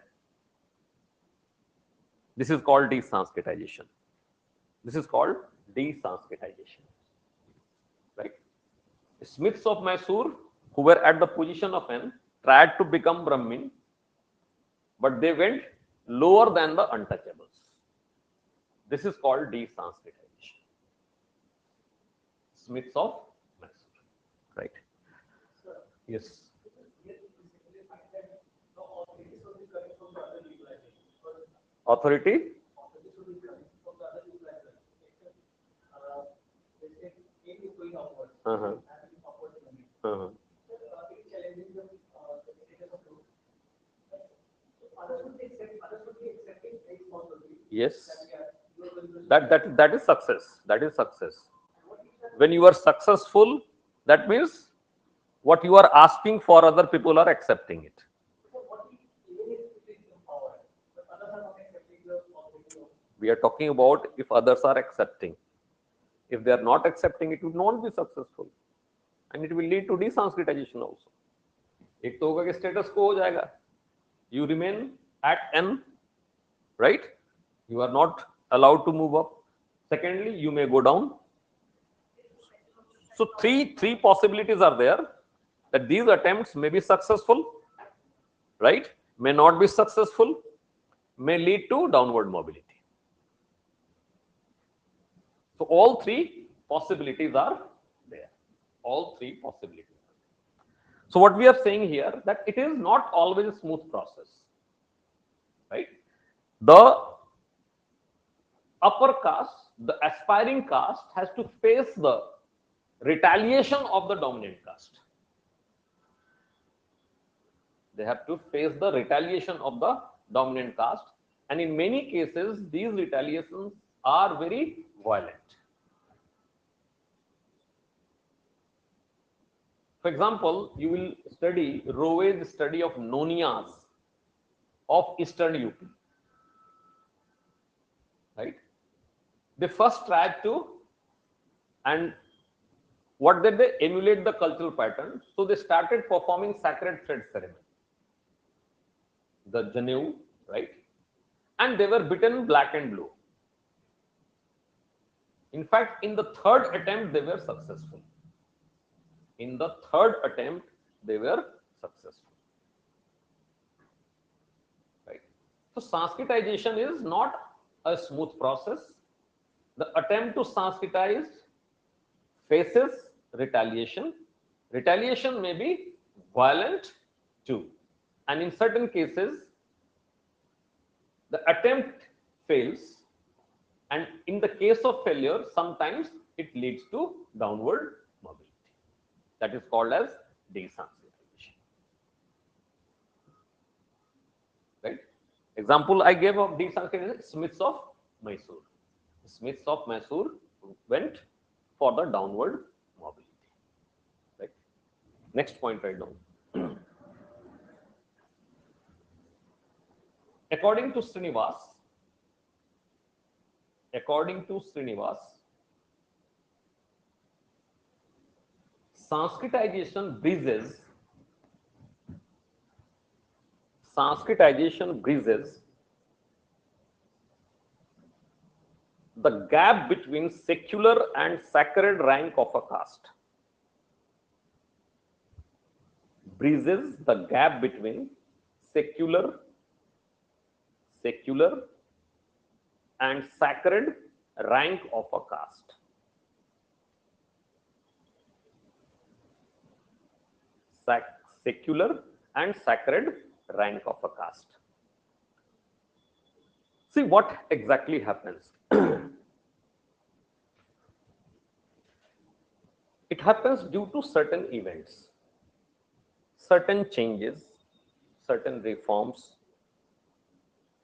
This is called desanskritization. This is called desanskritization. Right? Smiths of Mysore, who were at the position of N, tried to become Brahmin, but they went lower than the untouchables. This is called desanskritization. Smiths of Mysore. Right? Yes. Authority? Uh-huh. Uh-huh. Yes. That is success. That is success. When you are successful, that means what you are asking for, other people are accepting it. We are talking about if others are accepting. If they are not accepting, it will not be successful, and it will lead to desanskritization also. एक तो होगा कि status quo हो जाएगा. You remain at N, right? You are not allowed to move up. Secondly, you may go down. So three possibilities are there, that these attempts may be successful, right? May not be successful, may lead to downward mobility. So all three possibilities are there. All three possibilities. So what we are saying here, that it is not always a smooth process, right? The upper caste, the aspiring caste, has to face the retaliation of the dominant caste. They have to face the retaliation of the dominant caste, and in many cases these retaliations are very violent. For example, you will study Rowe's study of Nonias of Eastern UP, right? They first tried to, and what did they emulate the cultural pattern? So they started performing sacred thread ceremony, the Janeu, right? And they were bitten black and blue. In fact, in the third attempt, they were successful. In the third attempt, they were successful. Right? So Sanskritization is not a smooth process. The attempt to Sanskritize faces retaliation. Retaliation may be violent too. And in certain cases, the attempt fails. And in the case of failure, sometimes it leads to downward mobility. That is called as desanskritization. Right? Example I gave of desanskritization, Smiths of Mysore. Smiths of Mysore went for the downward mobility. Right? Next point, write down. According to Srinivas, Sanskritization breezes the gap between secular and sacred rank of a caste. Breezes the gap between secular and sacred rank of a caste. Secular and sacred rank of a caste. See what exactly happens. It happens due to certain events, certain changes, certain reforms,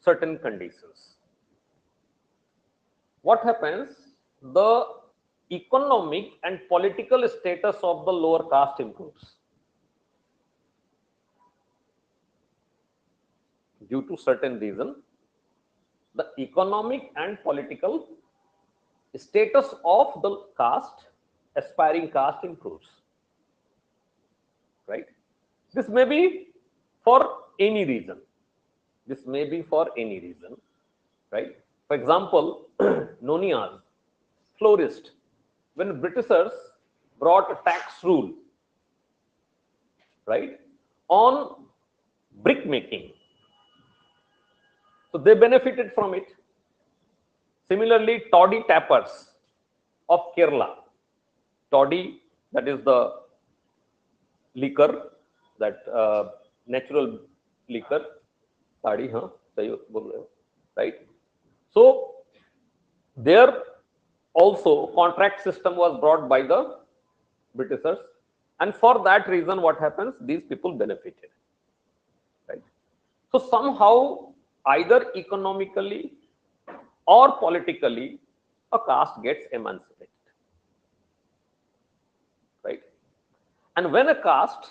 certain conditions. What happens? The economic and political status of the lower caste improves due to certain reason. The economic and political status of the caste, aspiring caste improves, right? This may be for any reason. This may be for any reason, right? For example, Nonias flourished when Britishers brought a tax rule, right, on brick making. So they benefited from it. Similarly, toddy tappers of Kerala, toddy, that is the liquor, that natural liquor, toddy, huh? Right? So there also contract system was brought by the Britishers, and for that reason, what happens? These people benefited, right? So somehow, either economically or politically, a caste gets emancipated, right? And when a caste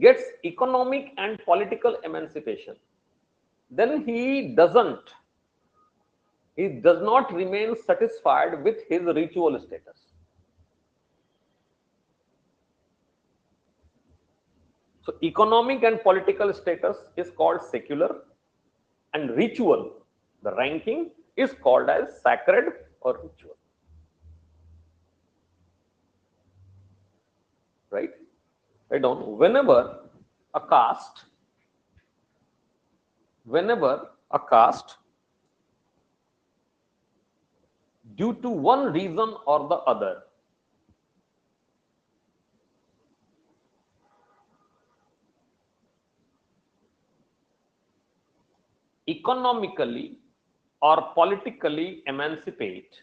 gets economic and political emancipation, then he does not remain satisfied with his ritual status. So economic and political status is called secular, and ritual, the ranking, is called as sacred or ritual, right? Right down. Whenever a caste, due to one reason or the other, economically or politically emancipate,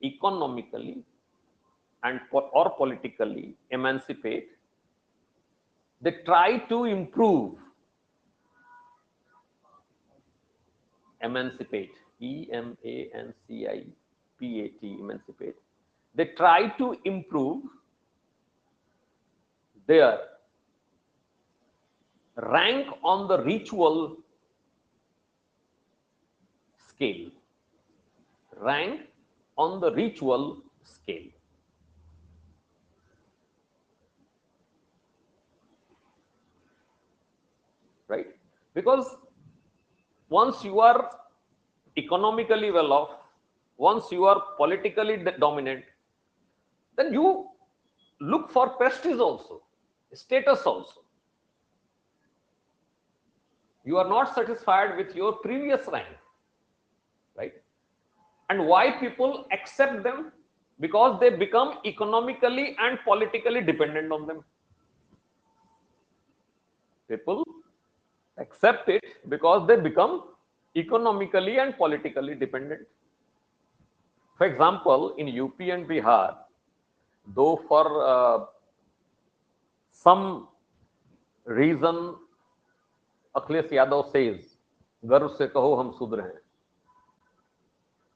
economically or politically emancipate, they try to improve, emancipate, emancipate, emancipate. They try to improve their rank on the ritual scale, rank on the ritual scale, right? Because once you are economically well off, once you are politically dominant, then you look for prestige also, status also. You are not satisfied with your previous rank, right? And why people accept them? Because they become economically and politically dependent on them. People accept it because they become economically and politically dependent. For example, in UP and Bihar, though for some reason Akhilesh Yadav says, गर्व से कहो हम शूद्र हैं,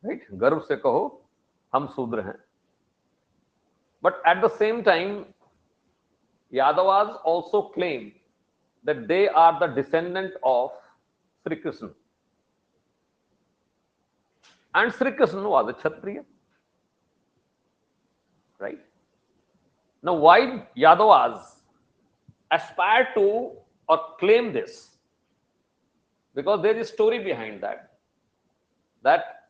right? गर्व से कहो हम शूद्र हैं. But at the same time, Yadavas also claim that they are the descendant of Sri Krishna. And Sri Krishna was a Kshatriya, right? Now, why Yadavas aspire to or claim this? Because there is a story behind that. That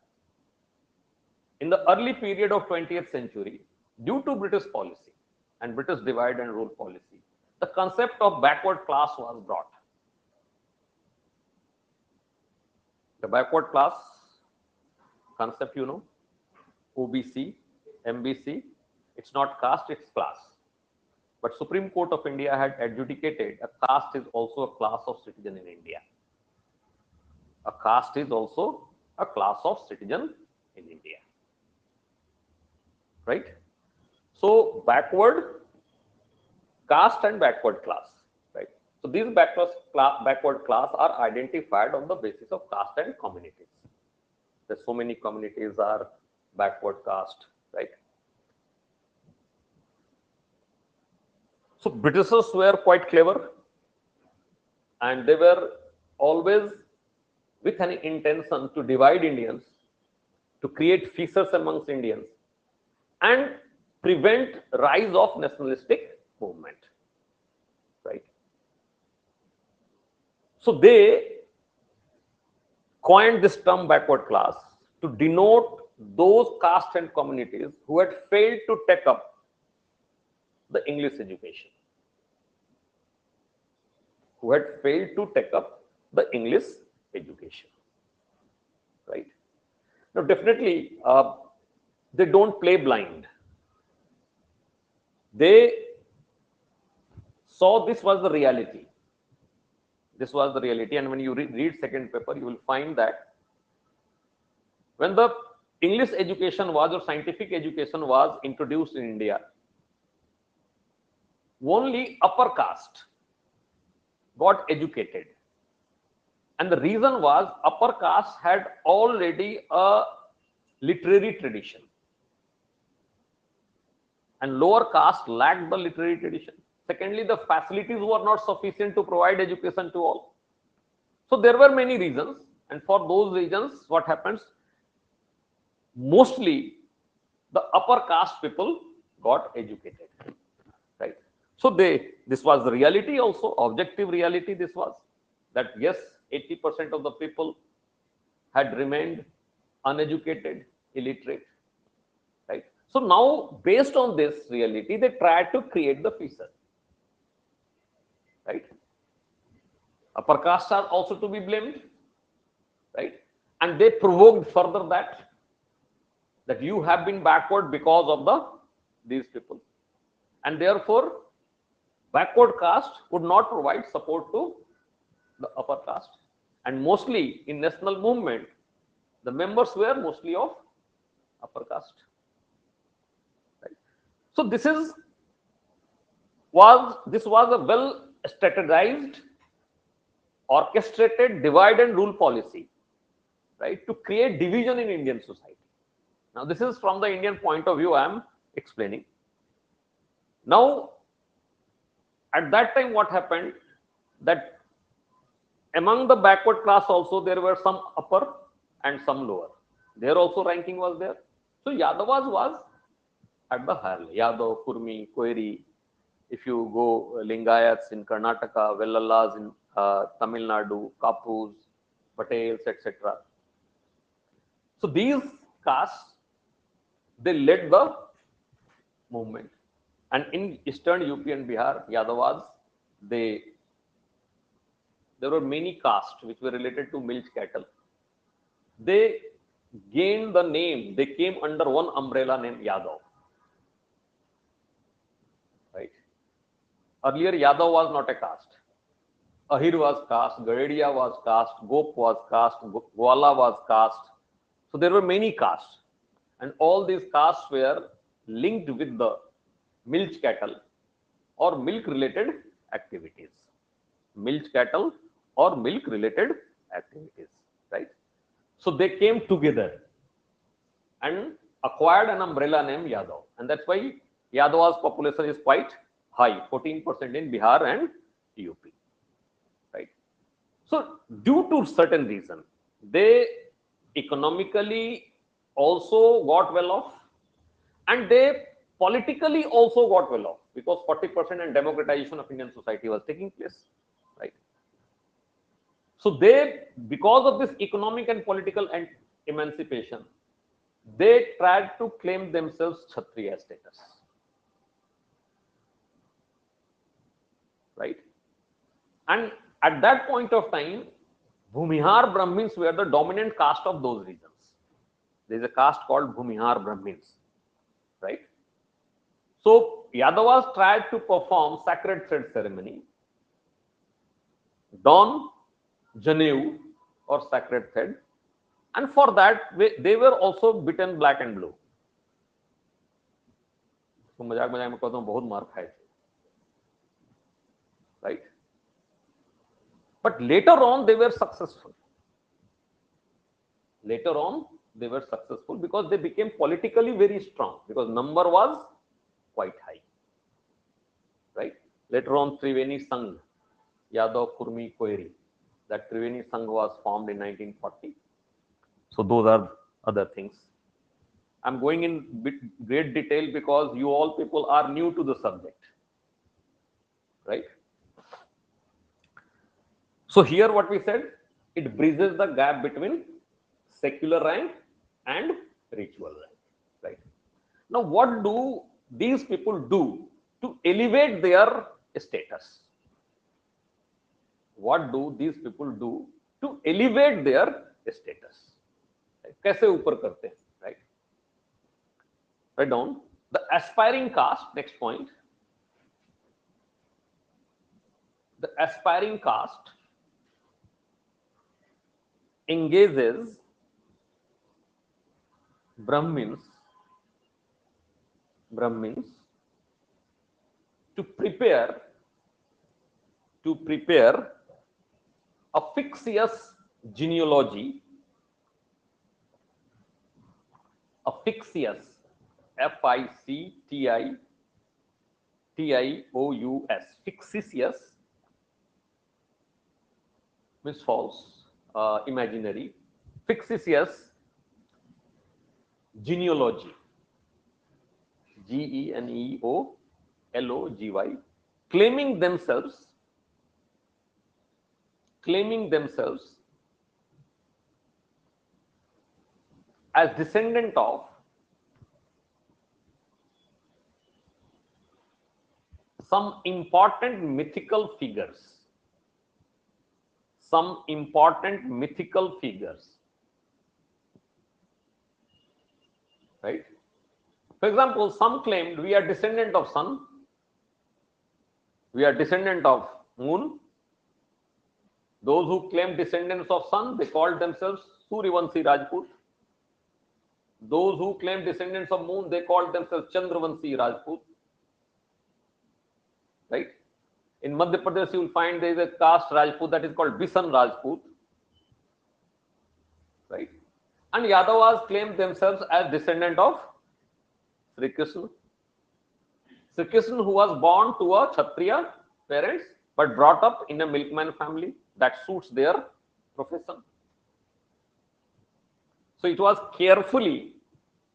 in the early period of 20th century, due to British policy and British divide and rule policy, the concept of backward class was brought. The backward class concept, you know, OBC, MBC, it's not caste, it's class. But Supreme Court of India had adjudicated a caste is also a class of citizen in India. A caste is also a class of citizen in India, right? So backward caste and backward class, right? So these backward class are identified on the basis of caste and communities. There's so many communities are backward caste, right? So Britishers were quite clever, and they were always with an intention to divide Indians, to create fissures amongst Indians, and prevent rise of nationalistic movement, right? So they coined this term backward class to denote those castes and communities who had failed to take up the English education, who had failed to take up the English education, right? Now, definitely, they don't play blind. They saw this was the reality. This was the reality, and when you read second paper, you will find that when the English education was or scientific education was introduced in India, only upper caste got educated. And the reason was upper caste had already a literary tradition, and lower caste lacked the literary tradition. Secondly, the facilities were not sufficient to provide education to all. So there were many reasons, and for those reasons, what happens? Mostly the upper caste people got educated, right? So this was the reality, also objective reality. This was that yes, 80% of the people had remained uneducated, illiterate, right? So now, based on this reality, they tried to create the fissure, right? Upper castes are also to be blamed, right? And they provoked further that you have been backward because of these people, and therefore backward caste would not provide support to the upper caste. And mostly in national movement, the members were mostly of upper caste, right? So this was a well strategized, orchestrated divide and rule policy, right, to create division in Indian society. Now this is from the Indian point of view I am explaining. Now at that time what happened, that among the backward class also there were some upper and some lower. There also ranking was there. So Yadavas was at the higher level. Yadav, Kurmi, Koiri. If you go Lingayats in Karnataka, Vellalas in Tamil Nadu, Kapus, Patels, etc. So these castes, they led the movement. And in eastern UP and Bihar, Yadavas, there were many castes which were related to milch cattle. They gained the name, they came under one umbrella named Yadav. Right? Earlier, Yadav was not a caste. Ahir was caste, Garedia was caste, Gop was caste, Gwala was caste. So there were many castes. And all these castes were linked with the milch cattle or milk related activities. Milch cattle or milk related activities, right? So they came together and acquired an umbrella named Yadav. And that's why Yadav's population is quite high, 14% in Bihar and UP, right? So due to certain reason, they economically also got well off, and they politically also got well off, because 40% and democratization of Indian society was taking place, right? So they, because of this economic and political and emancipation, they tried to claim themselves Kshatriya status, right? And at that point of time, Bhumihar Brahmins were the dominant caste of those regions. There is a caste called Bhumihar Brahmins, right? So Yadavas tried to perform sacred thread ceremony, don Janeu or sacred thread, and for that they were also bitten black and blue. तो मजाक मजाक में कहता हूँ बहुत मार खाए थे, right? But later on they were successful. Later on they were successful because they became politically very strong because number was quite high, right? Later on, Triveni Sangh, Yadav Kurmi Koiri, that Triveni Sangh was formed in 1940. So those are other things. I'm going in great detail because you all people are new to the subject, right? So here what we said, it bridges the gap between secular rank and ritual rank, right? Now, what do these people do to elevate their status? What do these people do to elevate their status? कैसे ऊपर करते हैं, right? Write down the aspiring caste. Next point, the aspiring caste engages Brahmins to prepare a fictitious genealogy, a fictitious, Fictitious, fictitious means false, imaginary, fictitious genealogy, Genealogy, claiming themselves as descendant of some important mythical figures, right? For example, some claimed we are descendant of sun, we are descendant of moon. Those who claim descendants of sun, they called themselves Suryavanshi Rajput. Those who claim descendants of moon, they called themselves Chandravanshi Rajput. Right? In Madhya Pradesh, you will find there is a caste Rajput that is called Bisan Rajput. Right? And Yadavas claim themselves as descendant of Sri Krishna. Sri Krishna, who was born to a Kshatriya parents but brought up in a milkman family that suits their profession. So it was carefully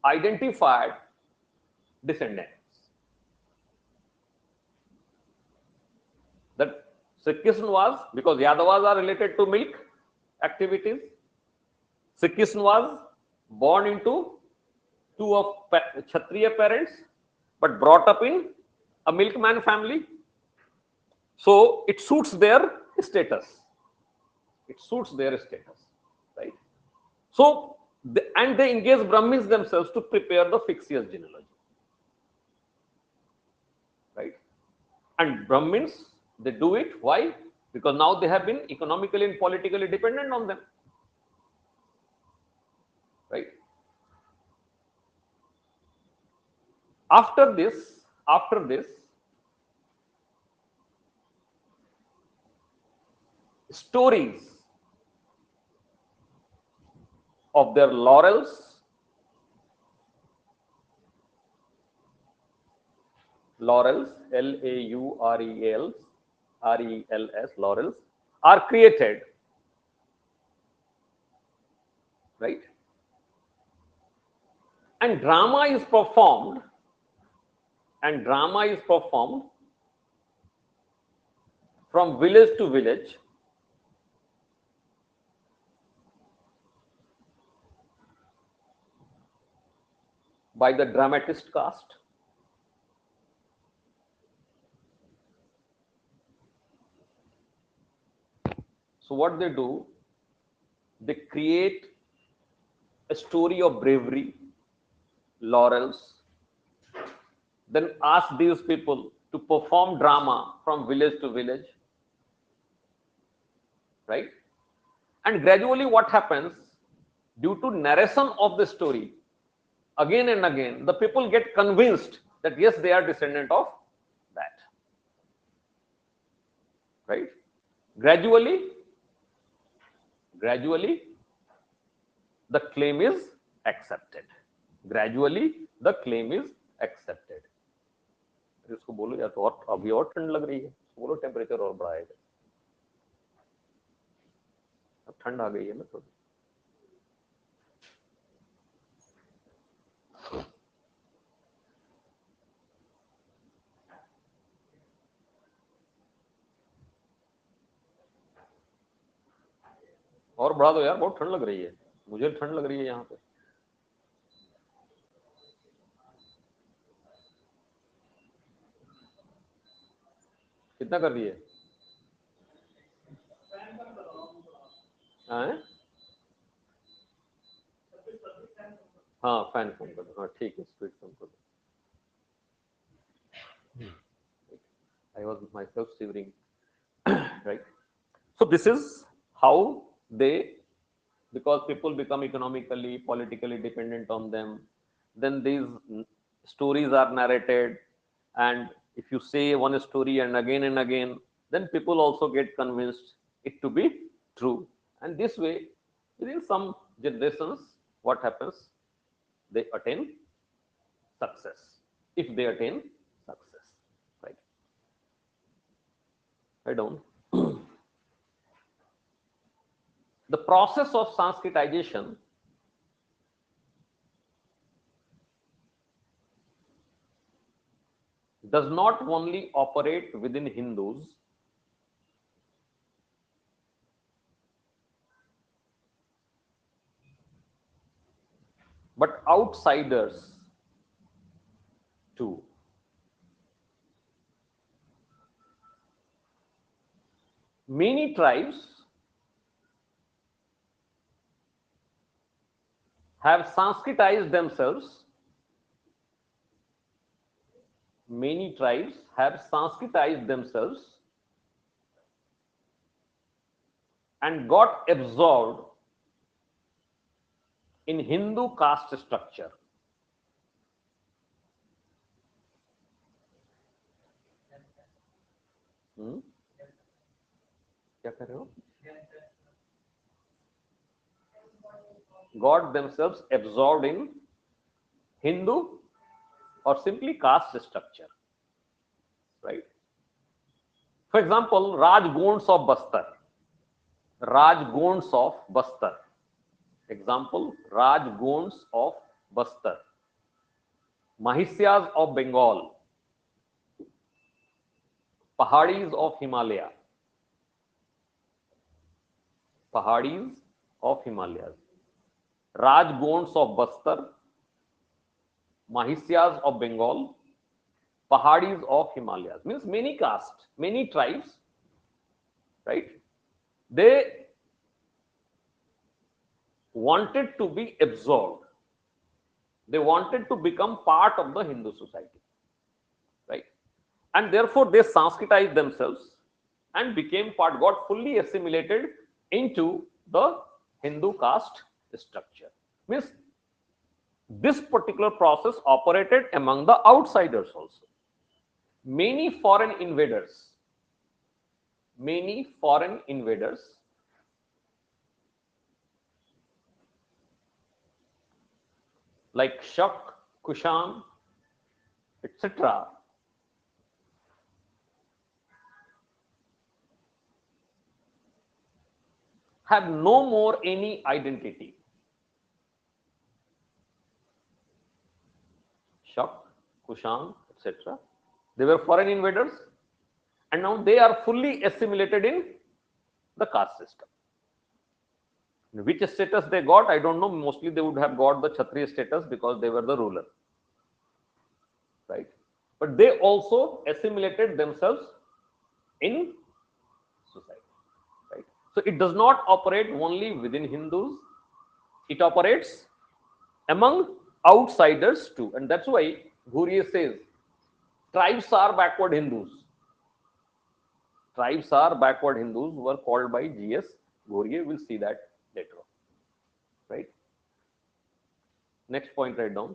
identified descendants. That Sri Krishna was, because Yadavas are related to milk activities, Sri Krishna was born into two of Kshatriya parents but brought up in a milkman family. So it suits their status. Right? So, and they engage Brahmins themselves to prepare the fictitious genealogy. Right? And Brahmins, they do it. Why? Because now they have been economically and politically dependent on them. Right? After this, stories of their laurels, Laurels, laurels, are created, right? And drama is performed, from village to village, by the dramatist caste. So what they do, they create a story of bravery, laurels, then ask these people to perform drama from village to village, right? And gradually what happens, due to narration of the story, again and again, the people get convinced that yes, they are descendant of that, right? Gradually, the claim is accepted. Gradually the claim is accepted. इसको बोलो या तो और अभी और ठंड लग रही है, बोलो टेम्परेचर और बढ़ाएगा, अब ठंड आ गई है ना थोड़ी. और बढ़ा दो यार, बहुत ठंड लग रही है, मुझे ठंड लग रही है यहाँ पे. कितना कर दिए? हाँ फैन कम कर दो, हाँ ठीक है, स्पीड कम कर दो. I was myself shivering. Right? So this is how they, because people become economically, politically dependent on them, then these stories are narrated, and if you say one story and again, then people also get convinced it to be true. And this way, within some generations, what happens? They attain success. If they attain success, right? I don't. The process of Sanskritization does not only operate within Hindus, but outsiders too. Many tribes have Sanskritized themselves. Many tribes have Sanskritized themselves and got absorbed in Hindu caste structure. क्या कर रहे हो? Got themselves absorbed in Hindu or simply caste structure, right? For example, Rajgons of Bastar. Rajgons of Bastar. Example, Rajgons of Bastar. Mahisyas of Bengal. Pahadis of Himalaya. Pahadis of Himalayas. Rajgons of Bastar. Mahisyas of Bengal. Pahadis of Himalayas. Means many castes, many tribes, right? They wanted to be absorbed. They wanted to become part of the Hindu society, right? And therefore they Sanskritized themselves and became part, got fully assimilated into the Hindu caste structure. Means this particular process operated among the outsiders also. Many foreign invaders like Shak, Kushan, etc. have no more any identity. Shak, Kushan, etc. They were foreign invaders, and now they are fully assimilated in the caste system. Which status they got, I don't know. Mostly they would have got the Kshatriya status because they were the ruler, right? But they also assimilated themselves in society, right? So it does not operate only within Hindus, it operates among outsiders too. And that's why Ghuriye says tribes are backward Hindus. Tribes are backward Hindus were called by G.S. Ghuriye. We'll see that later on, right? Next point, write down.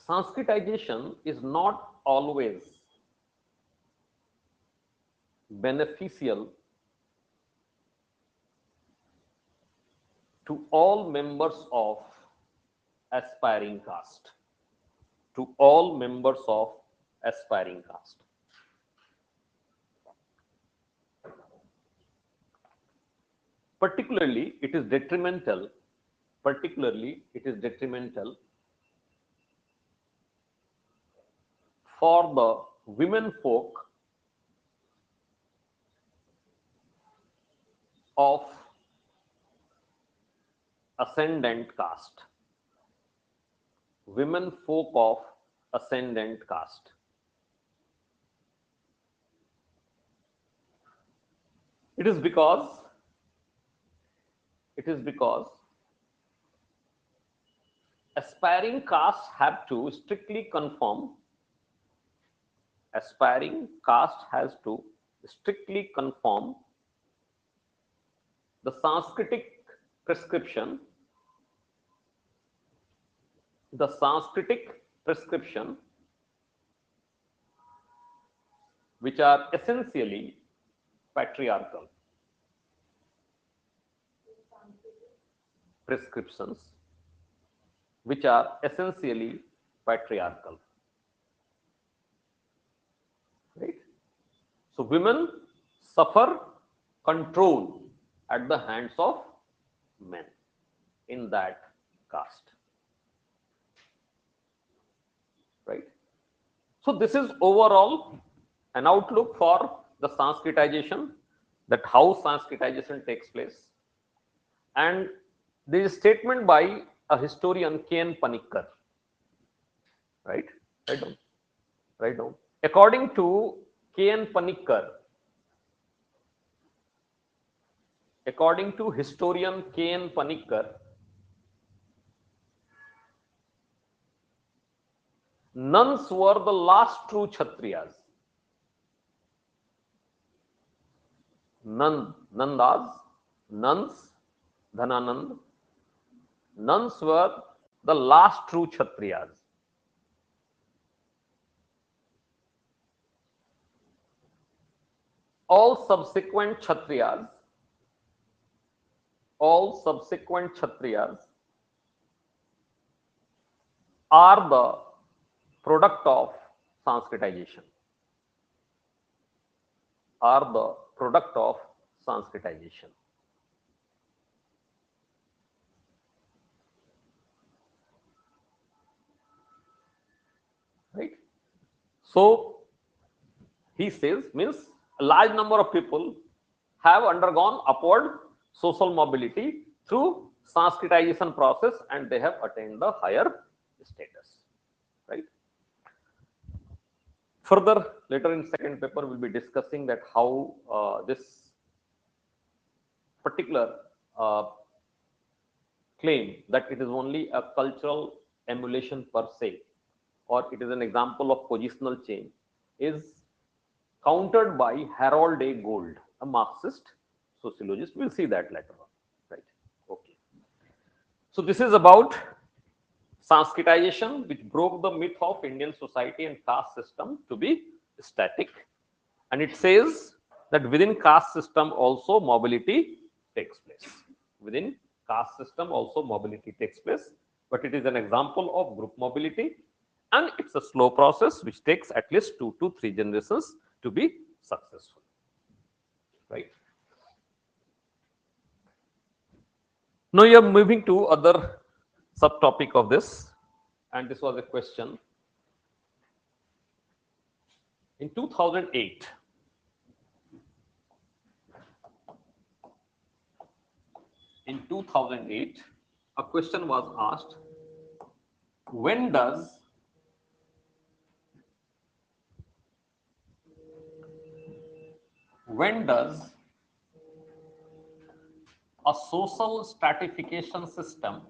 Sanskritization is not always beneficial to all members of aspiring caste. To all members of aspiring caste. Particularly, it is detrimental. Particularly, it is detrimental for the women folk of ascendant caste. Women folk of ascendant caste. It is because aspiring castes have to strictly conform. Aspiring caste has to strictly conform the Sanskritic prescription, the Sanskritic prescription, which are essentially patriarchal prescriptions, which are essentially patriarchal. Right? So women suffer control at the hands of men in that caste. Right? So this is overall an outlook for the Sanskritization, that how Sanskritization takes place. And there is a statement by a historian, K.N. Panikkar. Right? Write down. Write down. According to K.N. Panikkar, according to historian K.N. Panikkar, nuns were the last true Kshatriyas. Nandas, nuns, Dhananand, nuns were the last true Kshatriyas. All subsequent Kshatriyas, are the product of Sanskritization. Are the product of Sanskritization. Right? So he says, means a large number of people have undergone upward social mobility through Sanskritization process, and they have attained the higher status. Right? Further, later in second paper, we'll be discussing that how this particular claim that it is only a cultural emulation per se, or it is an example of positional change, is countered by Harold A. Gold, a Marxist sociologist. We'll see that later on. Right? Okay. So this is about Sanskritization, which broke the myth of Indian society and caste system to be static. And it says that within caste system also mobility takes place. Within caste system also mobility takes place, but it is an example of group mobility, and it's a slow process which takes at least 2 to 3 generations to be successful. Right? Now you are moving to other subtopic of this, and this was a question. In 2008, a question was asked: when does a social stratification system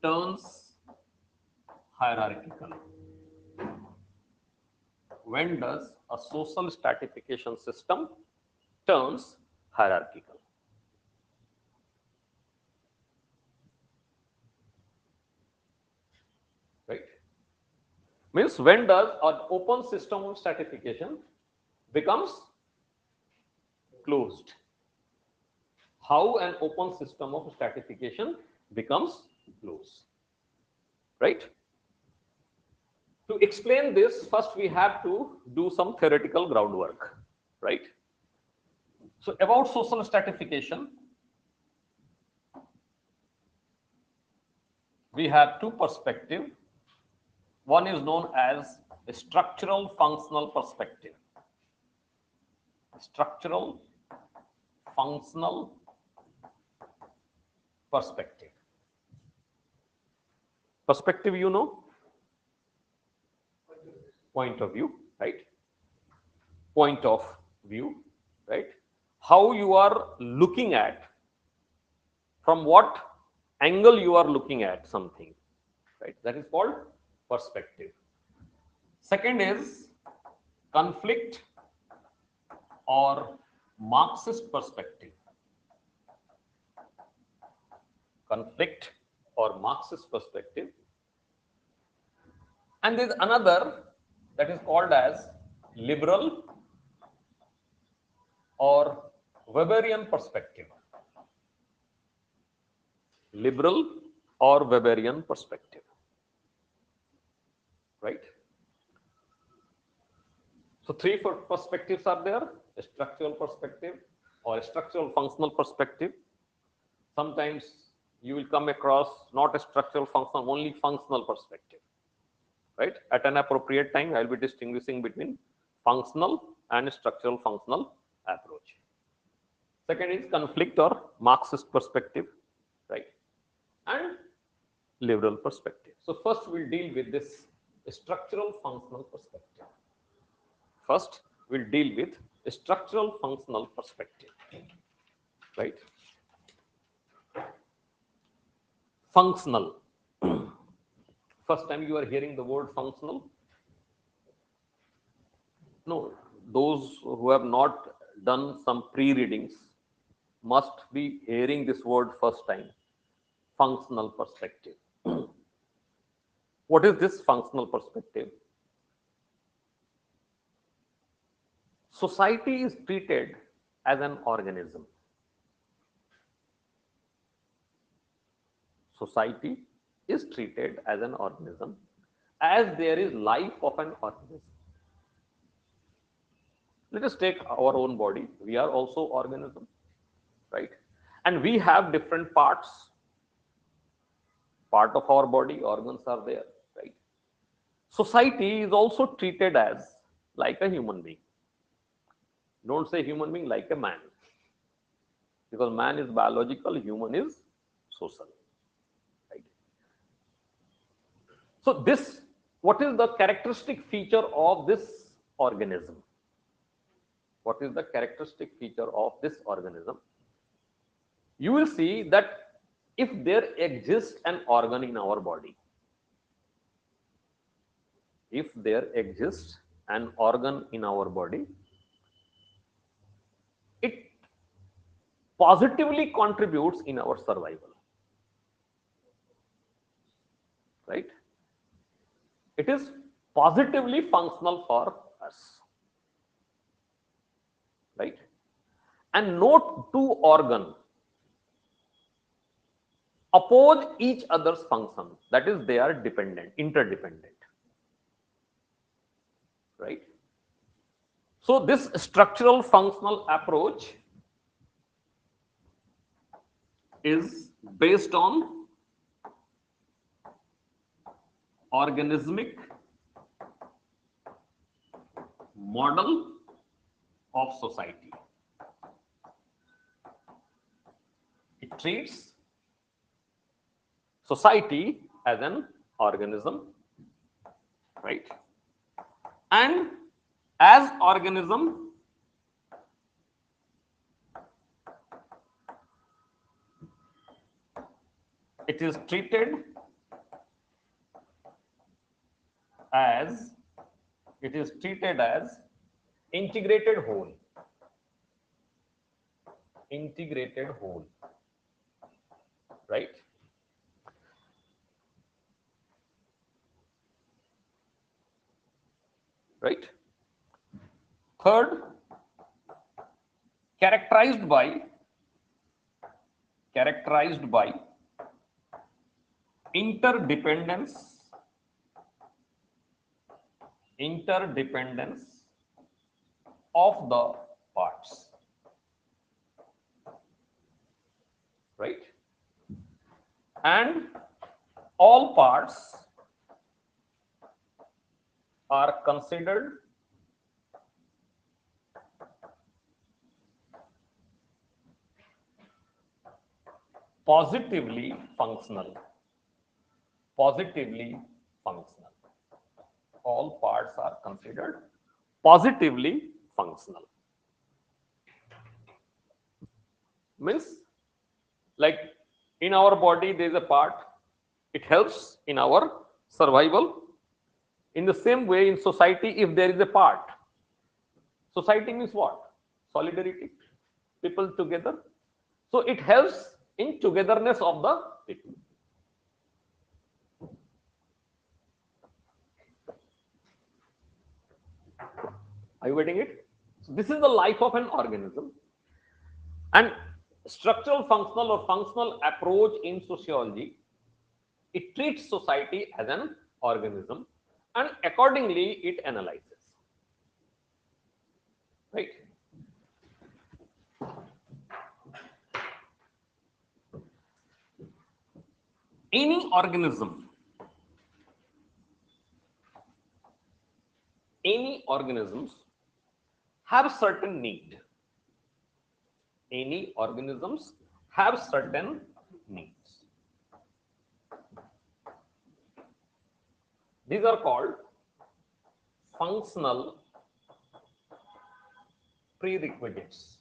turns hierarchical? When does a social stratification system turns hierarchical? Right? Means when does an open system of stratification becomes closed? How an open system of stratification becomes closed, right? To explain this, first we have to do some theoretical groundwork, right? So about social stratification, we have two perspectives. One is known as a structural functional perspective. Structural functional perspective. Perspective, you know, point of view, right? Point of view, right? How you are looking at, from what angle you are looking at something, right? That is called perspective. Second is conflict or Marxist perspective. Conflict or Marxist perspective. And there is another that is called as liberal or Weberian perspective. Liberal or Weberian perspective, right? So three perspectives are there: a structural perspective or a structural functional perspective. Sometimes you will come across not a structural functional, only functional perspective, right? At an appropriate time, I will be distinguishing between functional and structural functional approach. Second is conflict or Marxist perspective, right? And liberal perspective. So first we'll deal with this structural functional perspective. First, we'll deal with a structural functional perspective, right? Functional. First time you are hearing the word functional? No, those who have not done some pre-readings must be hearing this word first time. Functional perspective. What is this functional perspective? Society is treated as an organism. Society is treated as an organism, as there is life of an organism. Let us take our own body. We are also organism, right? And we have different parts. Part of our body, organs are there, right? Society is also treated as like a human being. Don't say human being like a man, because man is biological, human is social, right? So this, what is the characteristic feature of this organism? What is the characteristic feature of this organism? You will see that if there exists an organ in our body, if there exists an organ in our body, it positively contributes in our survival, right? It is positively functional for us, right? And no two organ oppose each other's function. That is, they are dependent, interdependent, right? So this structural functional approach is based on organismic model of society. It treats society as an organism, right? And as organism, it is treated as integrated whole, right? right? Third, characterized by interdependence of the parts, right? And all parts are considered positively functional. All parts are considered positively functional. Means, like in our body there is a part, it helps in our survival. In the same way, in society, if there is a part, society means what? Solidarity, people together. So it helps in togetherness of the people. Are you getting it? So this is the life of an organism. And structural functional or functional approach in sociology, it treats society as an organism and accordingly it analyzes. Right? Any organisms have certain need. Any organisms have certain needs. These are called functional prerequisites.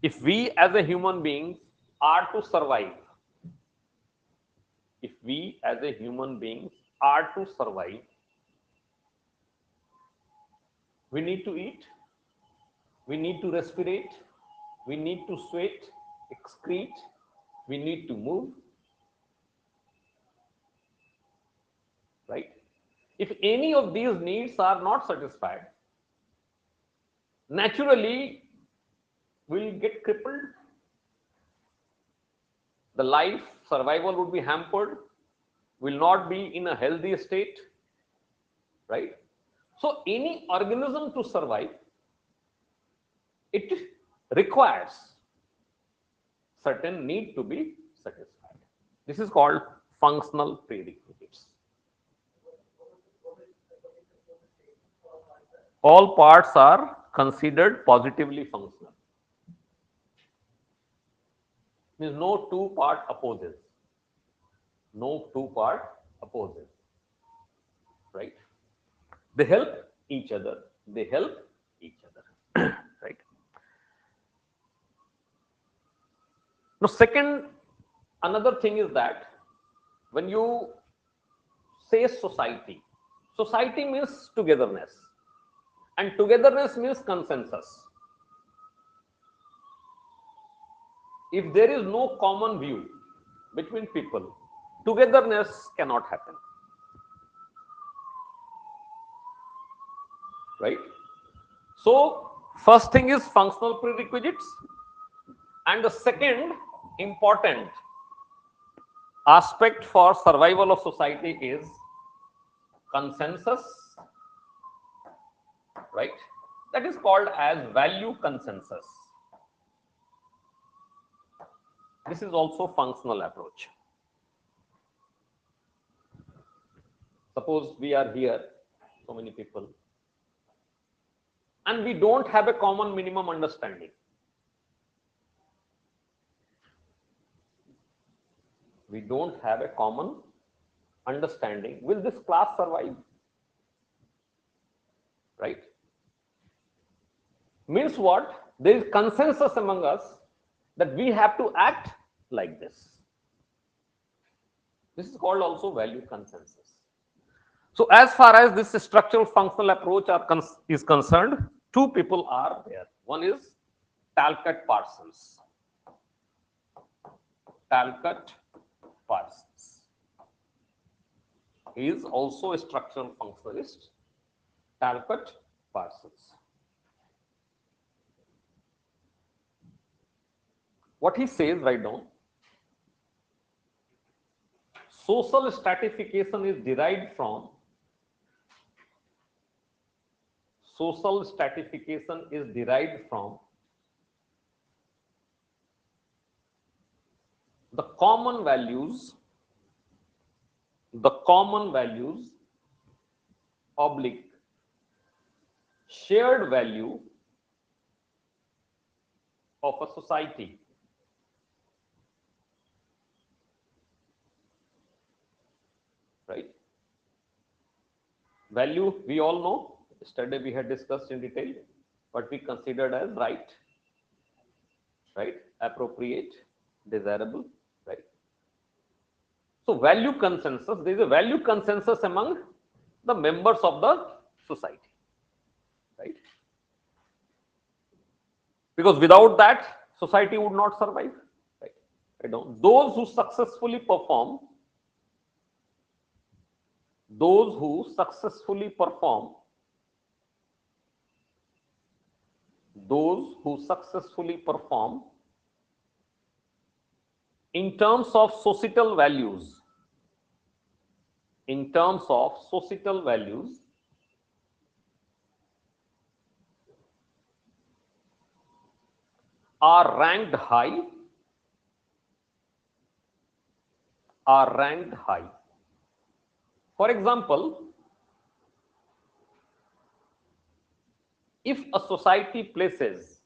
If we as a human beings are to survive, we need to eat, we need to respirate, we need to sweat, excrete, we need to move, right? If any of these needs are not satisfied, naturally we'll get crippled. The life survival would be hampered, will not be in a healthy state, right? So any organism to survive, it requires certain need to be satisfied. This is called functional prerequisites. All parts are considered positively functional. Means no two part opposes. Right? They help each other. Right? Now, second, another thing is that when you say society, society means togetherness, and togetherness means consensus. If there is no common view between people, togetherness cannot happen. Right? So, first thing is functional prerequisites, and the second important aspect for survival of society is consensus, right? That is called as value consensus. This is also functional approach. Suppose we are here, so many people, and we don't have a common minimum understanding. Will this class survive? Right? Means what? There is consensus among us that we have to act like this. This is called also value consensus. So as far as this structural functional approach is concerned, two people are there. One is Talcott Parsons. Parsons. He is also a structural functionalist, Talcott Parsons. What he says right now, social stratification is derived from the common values oblique shared value of a society. Right? Value, we all know, yesterday we had discussed in detail what we considered as right, appropriate, desirable, right? So value consensus, there is a value consensus among the members of the society, right? Because without that, society would not survive, right? Those who successfully perform, those who successfully perform in terms of societal values, are ranked high, For example, if a society places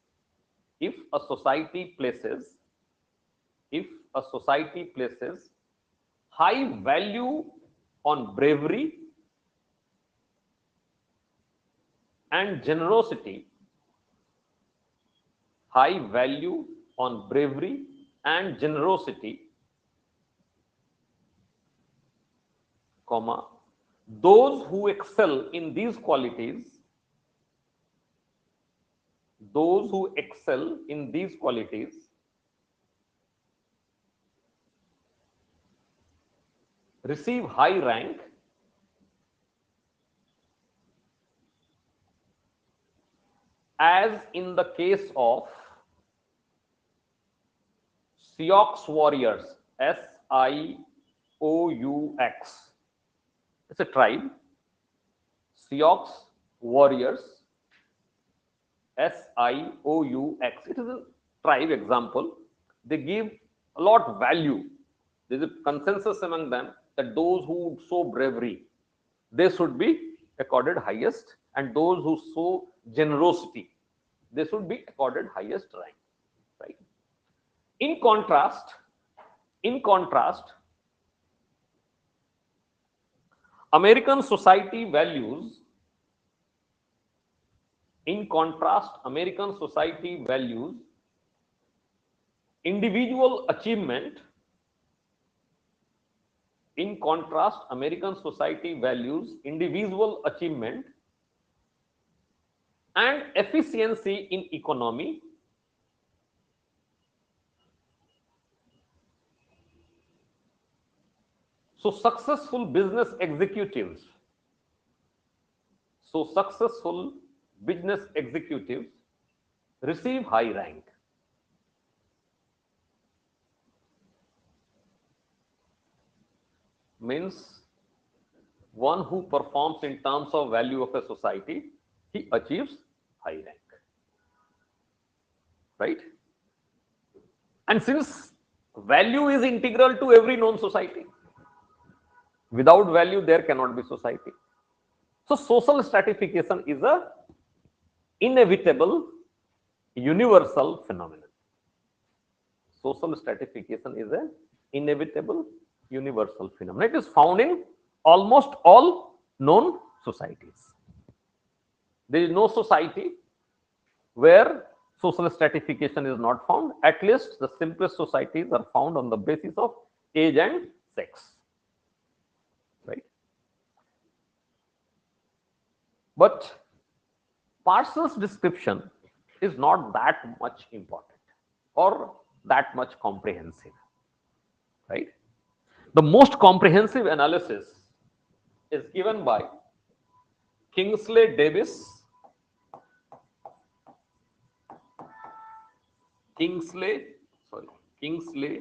high value on bravery and generosity, comma, those who excel in these qualities receive high rank as in the case of Sioux warriors, Sioux. It's a tribe. Sioux warriors, Sioux. It is a tribe example. They give a lot value. There is a consensus among them that those who show bravery, they should be accorded highest, and those who show generosity, they should be accorded highest rank. Right. In contrast, American society values individual achievement. American society values individual achievement and efficiency in economy. So successful business executives receive high rank. Means one who performs in terms of value of a society, he achieves high rank. Right? And since value is integral to every known society, without value there cannot be society. So social stratification is a inevitable universal phenomenon. Social stratification is an inevitable universal phenomenon. It is found in almost all known societies. There is no society where social stratification is not found. At least the simplest societies are found on the basis of age and sex. Right? But Parsons' description is not that much important or that much comprehensive. Right? The most comprehensive analysis is given by Kingsley Davis, Kingsley, sorry, Kingsley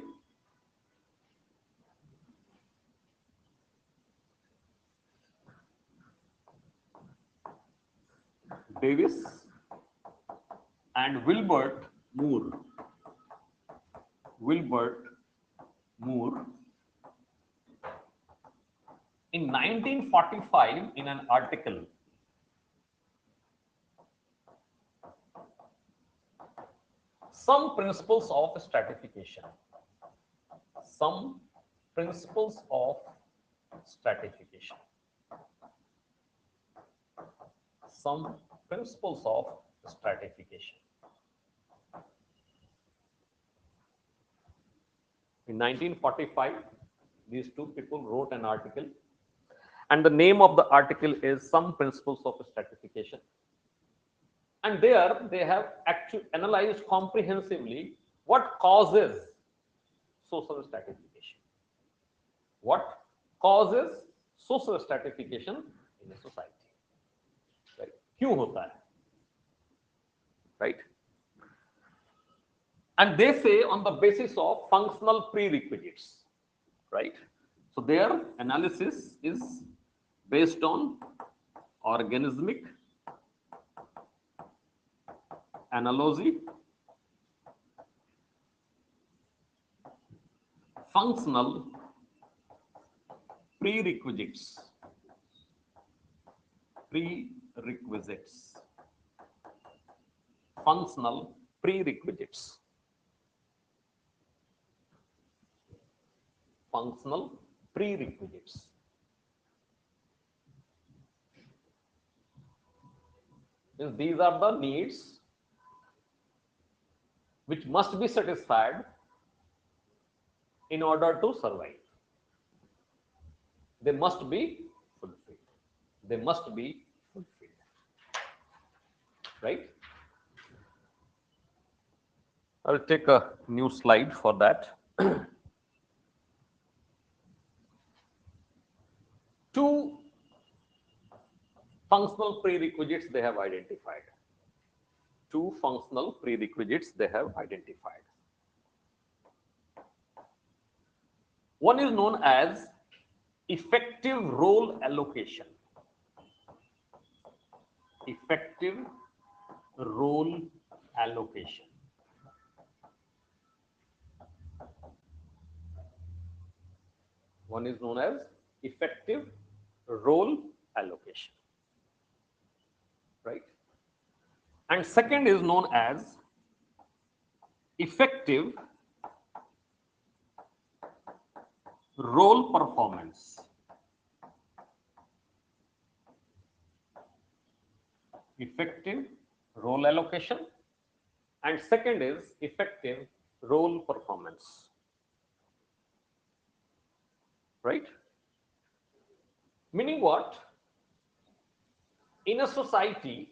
Davis and Wilbert Moore. Wilbert Moore in 1945 in an article Some Principles of Stratification. Some Principles of Stratification. Some Principles of Stratification. In 1945, these two people wrote an article, and the name of the article is Some Principles of Stratification. And there they have actually analyzed comprehensively what causes social stratification. What causes social stratification in a society? Right? क्यों होता है? Right? And they say on the basis of functional prerequisites. Right? So their analysis is based on organismic analogy, functional prerequisites, functional prerequisites, functional prerequisites. Means these are the needs which must be satisfied in order to survive. They must be fulfilled. They must be fulfilled. Right? I'll take a new slide for that. Two functional prerequisites they have identified. Two functional prerequisites they have identified. One is known as effective role allocation. Effective role allocation. One is known as effective role allocation. Right? And second is known as effective role performance. Effective role allocation, and second is effective role performance. Right? Meaning what? In a society,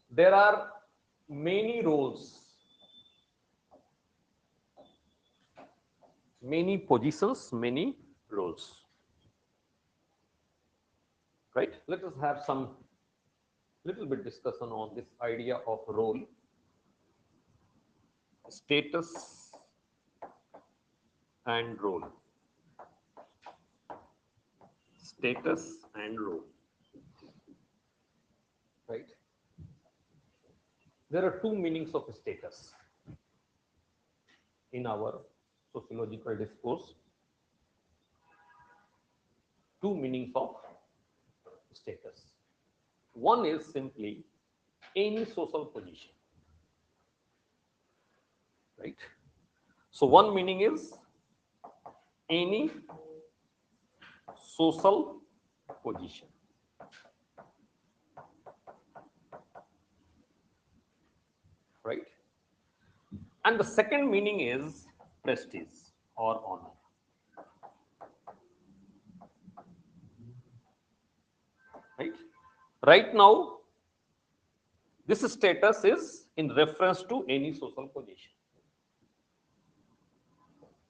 there are many roles, many positions, many roles. Right? Let us have some little bit discussion on this idea of role, status, and role. Status and role. Right? There are two meanings of status in our sociological discourse. Two meanings of status. One is simply any social position. Right? So one meaning is any social position. Right? And the second meaning is prestige or honor. Right? Right now, this status is in reference to any social position.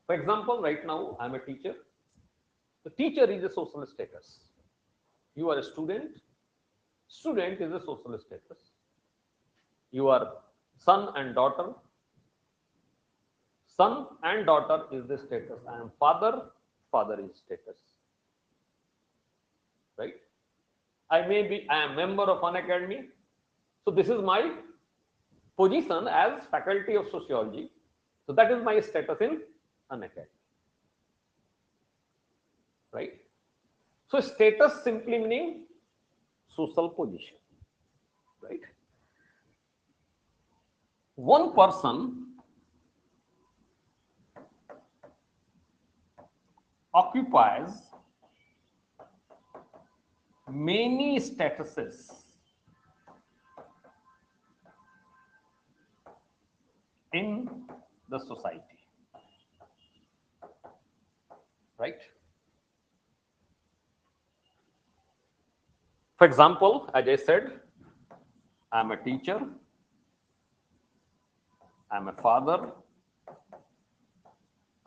For example, right now I'm a teacher. The teacher is a social status. You are a student. Student is a social status. You are son and daughter. Son and daughter is the status. I am father. Father is status. Right? I am member of Unacademy. So this is my position as faculty of sociology. So that is my status in Unacademy. Right? So status simply meaning social position. Right? One person occupies many statuses in the society. Right? For example, as I said, I'm a teacher, I'm a father,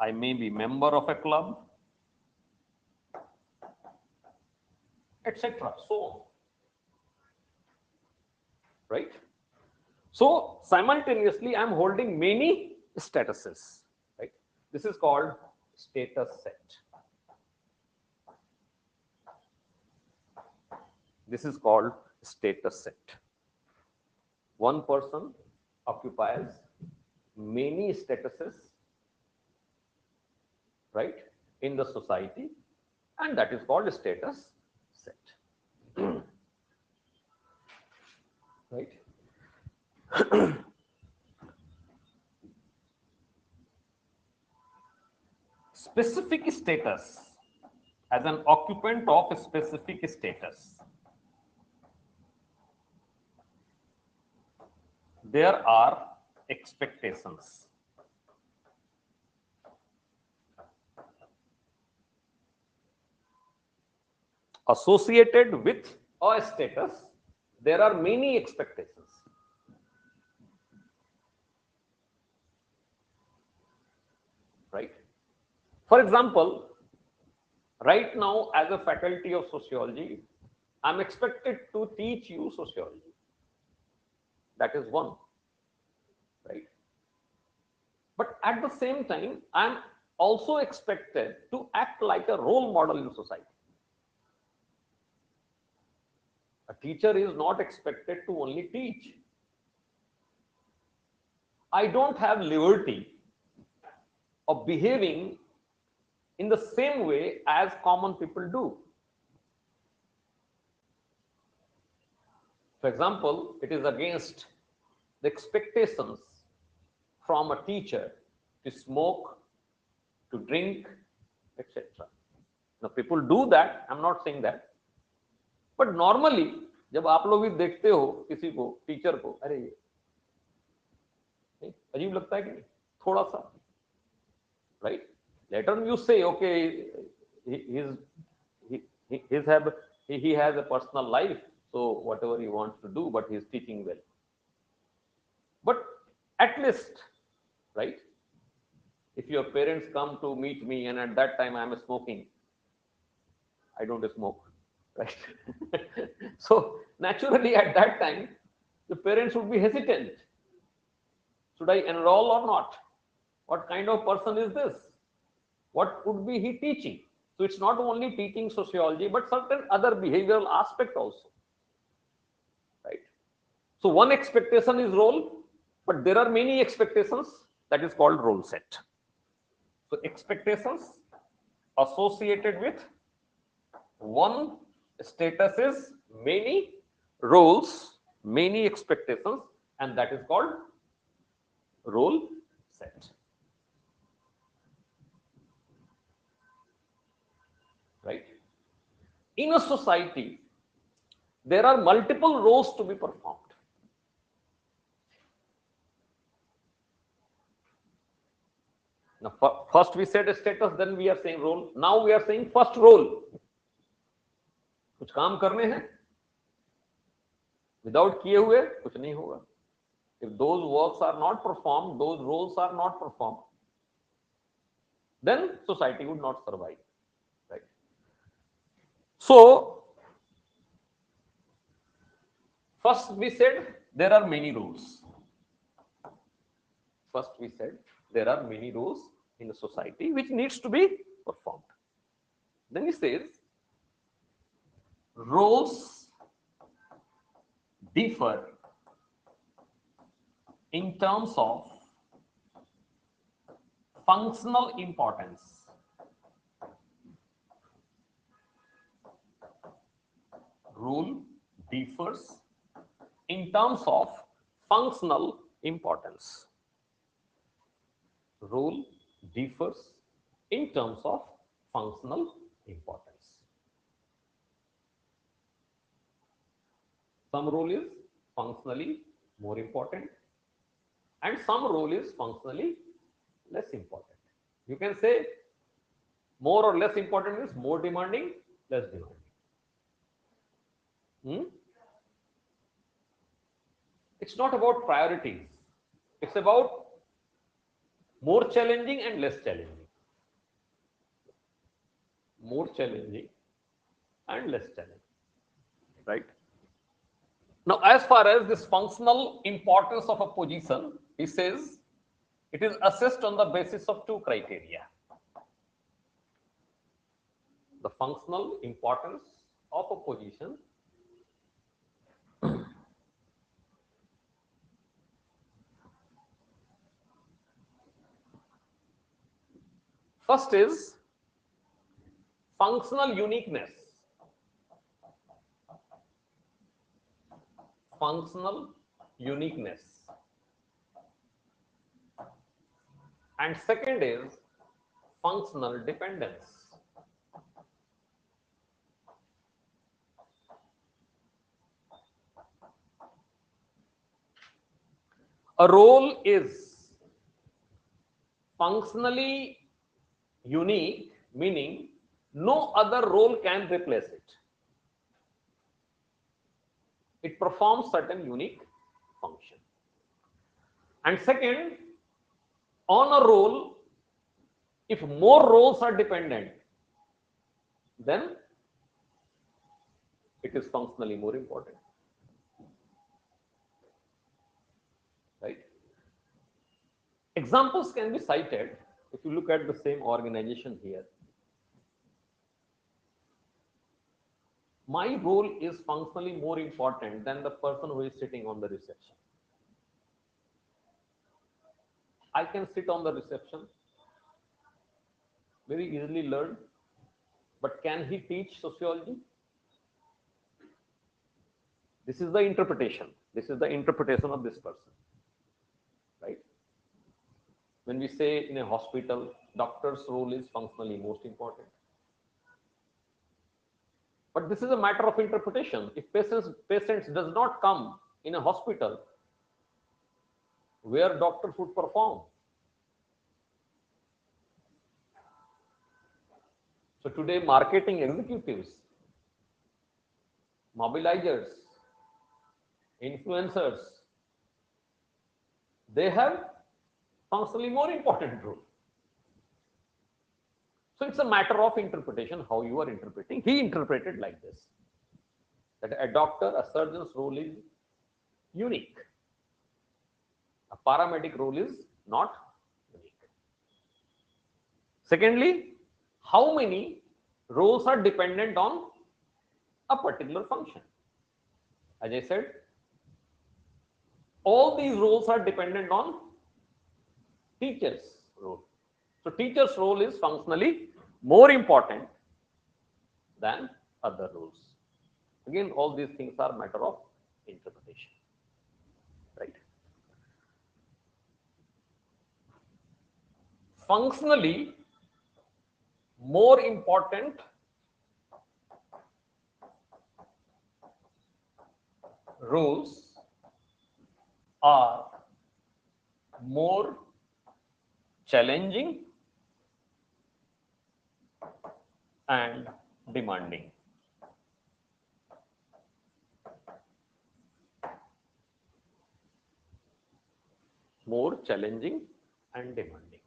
I may be member of a club, etc. So on. Right? So simultaneously, I'm holding many statuses. Right? This is called status set. This is called status set. One person occupies many statuses, right, in the society, and that is called status set. Right? Specific status, as an occupant of a specific status, there are expectations. Associated with a status, there are many expectations. Right? For example, right now, as a faculty of sociology, I'm expected to teach you sociology. That is one. Right? But at the same time, I'm also expected to act like a role model in society. A teacher is not expected to only teach. I don't have liberty of behaving in the same way as common people do. For example, it is against the expectations from a teacher to smoke, to drink, etc. Now, people do that. I'm not saying that. But normally, जब आप लोग भी देखते हो किसी को, teacher को, अरे ये अजीब लगता है कि नहीं, थोड़ा सा, right? Later you say, okay, he has a personal life, so whatever he wants to do, but he's teaching well. But at least, right? If your parents come to meet me and at that time I'm smoking, I don't smoke, right? So naturally at that time, the parents would be hesitant. Should I enroll or not? What kind of person is this? What would be he teaching? So it's not only teaching sociology, but certain other behavioral aspect also, right? So one expectation is role, but there are many expectations. That is called role set. So expectations associated with one status is many roles, many expectations, and that is called role set. Right? In a society, there are multiple roles to be performed. Now, first we said a status, then we are saying role. Now we are saying first role. कुछ काम करने हैं, without किए हुए कुछ नहीं होगा. If those works are not performed, those roles are not performed. then society would not survive, right? So first we said there are many rules. First we said there are many rules in a society which needs to be performed. Then he says roles differ in terms of functional importance. Rule differs in terms of functional importance. Role differs in terms of functional importance. Some role is functionally more important and some role is functionally less important. You can say more or less important means more demanding, less demanding. It's not about priorities. It's about more challenging and less challenging. More challenging and less challenging. Right? Now, as far as this functional importance of a position, he says it is assessed on the basis of two criteria. The functional importance of a position first is functional uniqueness. Functional uniqueness. And second is functional dependence. A role is functionally unique, meaning no other role can replace it. It performs certain unique function. And second, on a role, if more roles are dependent, then it is functionally more important. Right? Examples can be cited if you look at the same organization here. My role is functionally more important than the person who is sitting on the reception. I can sit on the reception, very easily learn, but can he teach sociology? This is the interpretation. This is the interpretation of this person. Right? When we say in a hospital, doctor's role is functionally most important. But this is a matter of interpretation. If patients does not come in a hospital where doctors would perform. So today marketing executives, mobilizers, influencers, they have functionally more important role. So it's a matter of interpretation, how you are interpreting. He interpreted like this, that a doctor, a surgeon's role is unique. A paramedic role is not unique. Secondly, how many roles are dependent on a particular function? As I said, all these roles are dependent on teacher's role. So teacher's role is functionally more important than other roles. Again, all these things are matter of interpretation. Right? Functionally more important roles are more challenging and demanding. More challenging and demanding.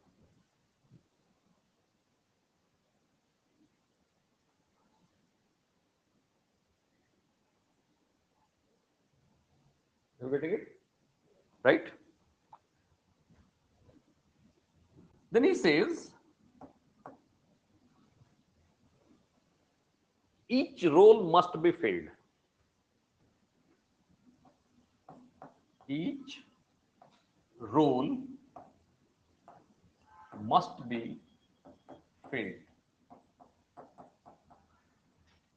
You getting it? Right? Then he says, each role must be filled. Each role must be filled.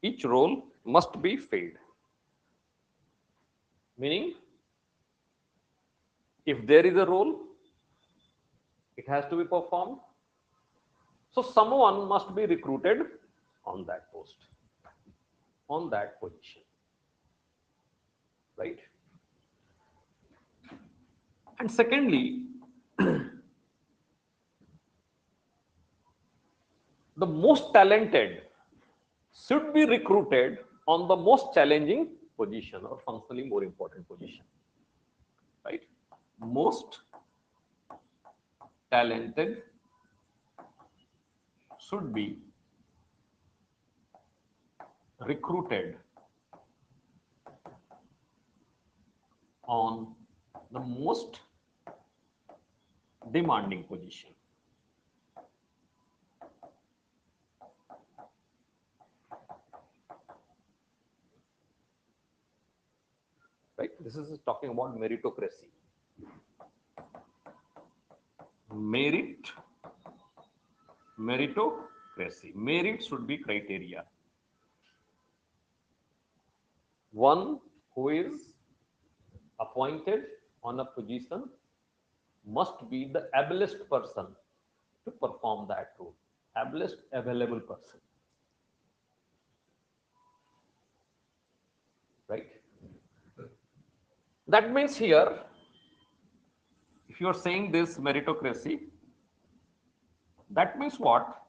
Each role must be filled. Meaning, if there is a role, it has to be performed. So someone must be recruited on that post, on that position. Right? And secondly, the most talented should be recruited on the most challenging position or functionally more important position. Right? Most talented should be recruited on the most demanding position. Right? This is talking about meritocracy. Meritocracy. Merit should be criteria. One who is appointed on a position must be the ablest person to perform that role. Ablest available person. Right? That means here, if you are saying this meritocracy, that means what?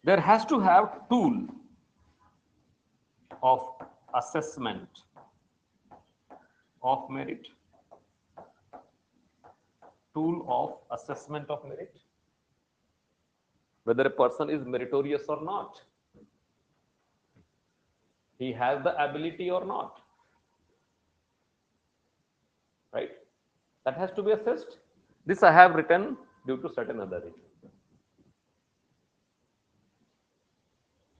There has to have tool of assessment of merit, tool of assessment of merit, whether a person is meritorious or not, he has the ability or not, right? That has to be assessed. This I have written due to certain other reason.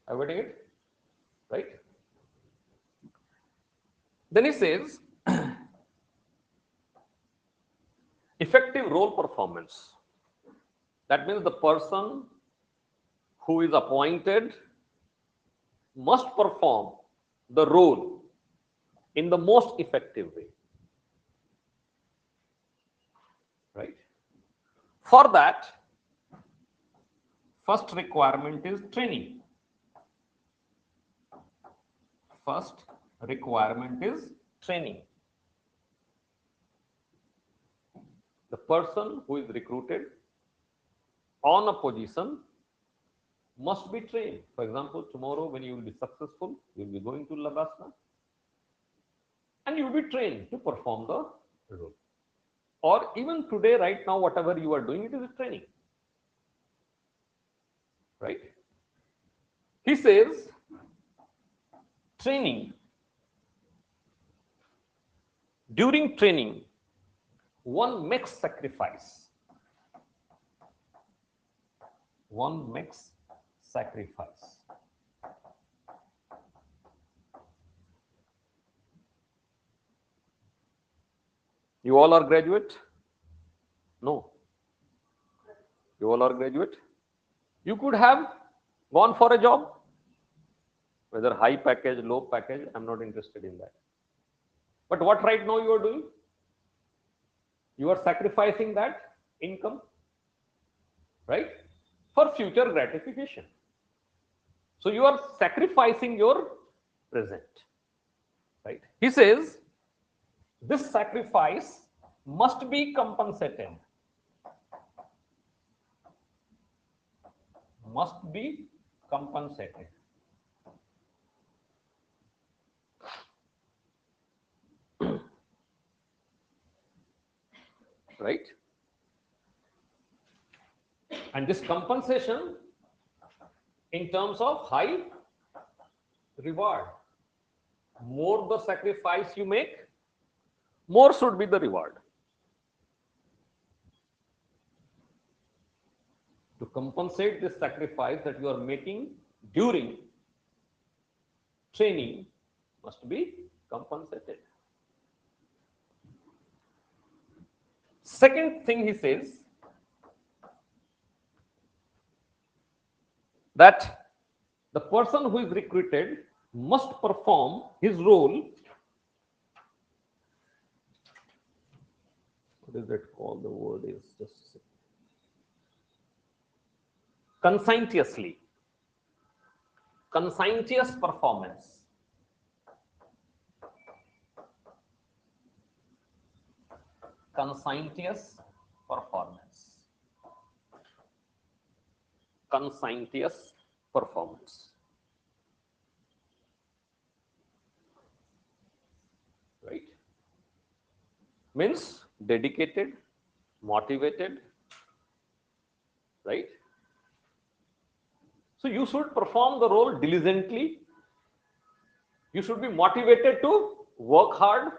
Are you getting it? Right? Then he says, effective role performance. That means the person who is appointed must perform the role in the most effective way. Right? For that, first requirement is training. First requirement is training. The person who is recruited on a position must be trained. For example, tomorrow when you will be successful, you will be going to Labasna and you will be trained to perform the role. Or even today, right now, whatever you are doing, it is a training. Right? He says, training. During training, one makes sacrifice. One makes sacrifice. You all are graduate? No. You all are graduate? You could have gone for a job, whether high package, low package, I'm not interested in that. But what right now you are doing? You are sacrificing that income, right? For future gratification. So you are sacrificing your present, right? He says, this sacrifice must be compensated. Must be compensated. Right? And this compensation in terms of high reward. More the sacrifice you make, more should be the reward. To compensate this sacrifice that you are making during training must be compensated. Second thing he says that the person who is recruited must perform his role. What is it called? The word is just conscientiously. Conscientious performance. Conscientious performance. Conscientious performance. Right? Means dedicated, motivated, right? So you should perform the role diligently. You should be motivated to work hard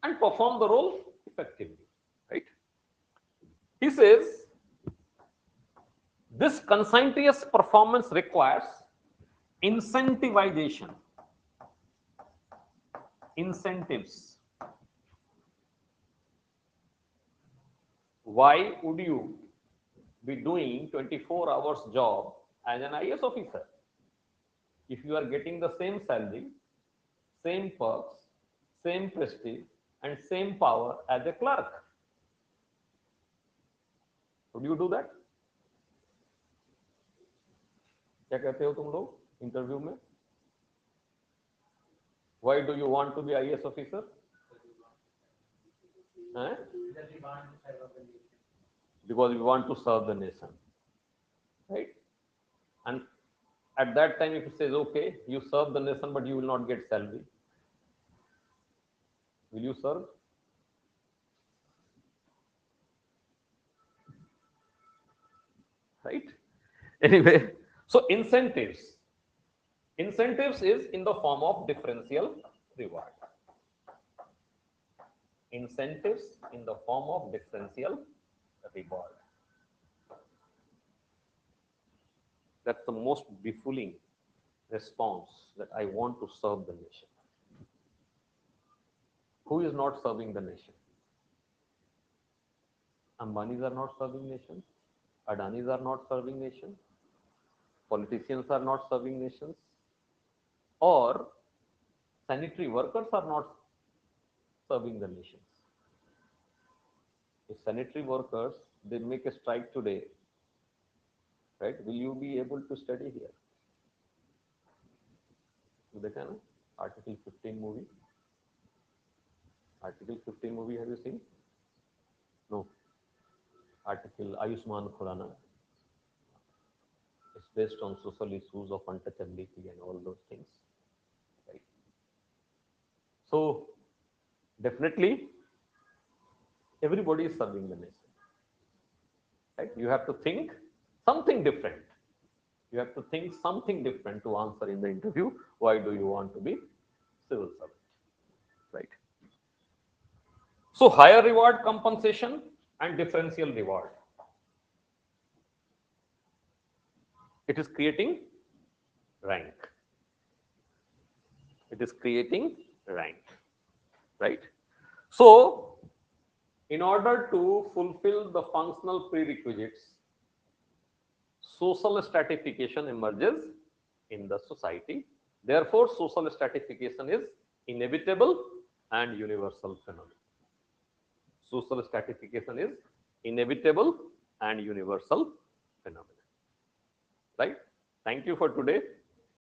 and perform the role effectively, right? He says this conscientious performance requires incentivization, incentives. Why would you be doing 24 hours job as an IAS officer if you are getting the same salary, same perks, same prestige, and same power as a clerk? Would you do that? क्या कहते हो तुम लोग interview में? Why do you want to be IAS officer? Eh? Because we want to serve the nation, right? And at that time, if it says, okay, you serve the nation, but you will not get salary, will you serve? Right? Anyway, so incentives. Incentives is in the form of differential reward. Incentives in the form of differential reward. That's the most befitting response, that I want to serve the nation. Who is not serving the nation? Ambanis are not serving nation. Adanis are not serving nation. Politicians are not serving nations. Or sanitary workers are not serving the nations. If sanitary workers, they make a strike today, right? Will you be able to study here? देखा ना? Article 15 movie. Article 15 movie, have you seen? No. Article Ayushman Khurana. It's based on social issues of untouchability and all those things. Right? So definitely everybody is serving the nation. Right? You have to think something different. You have to think something different to answer in the interview. Why do you want to be civil servant? Right? So higher reward compensation and differential reward. It is creating rank. It is creating rank. Right? So in order to fulfill the functional prerequisites, social stratification emerges in the society. Therefore, social stratification is inevitable and universal phenomenon. Social stratification is inevitable and universal phenomenon. Right? Thank you for today.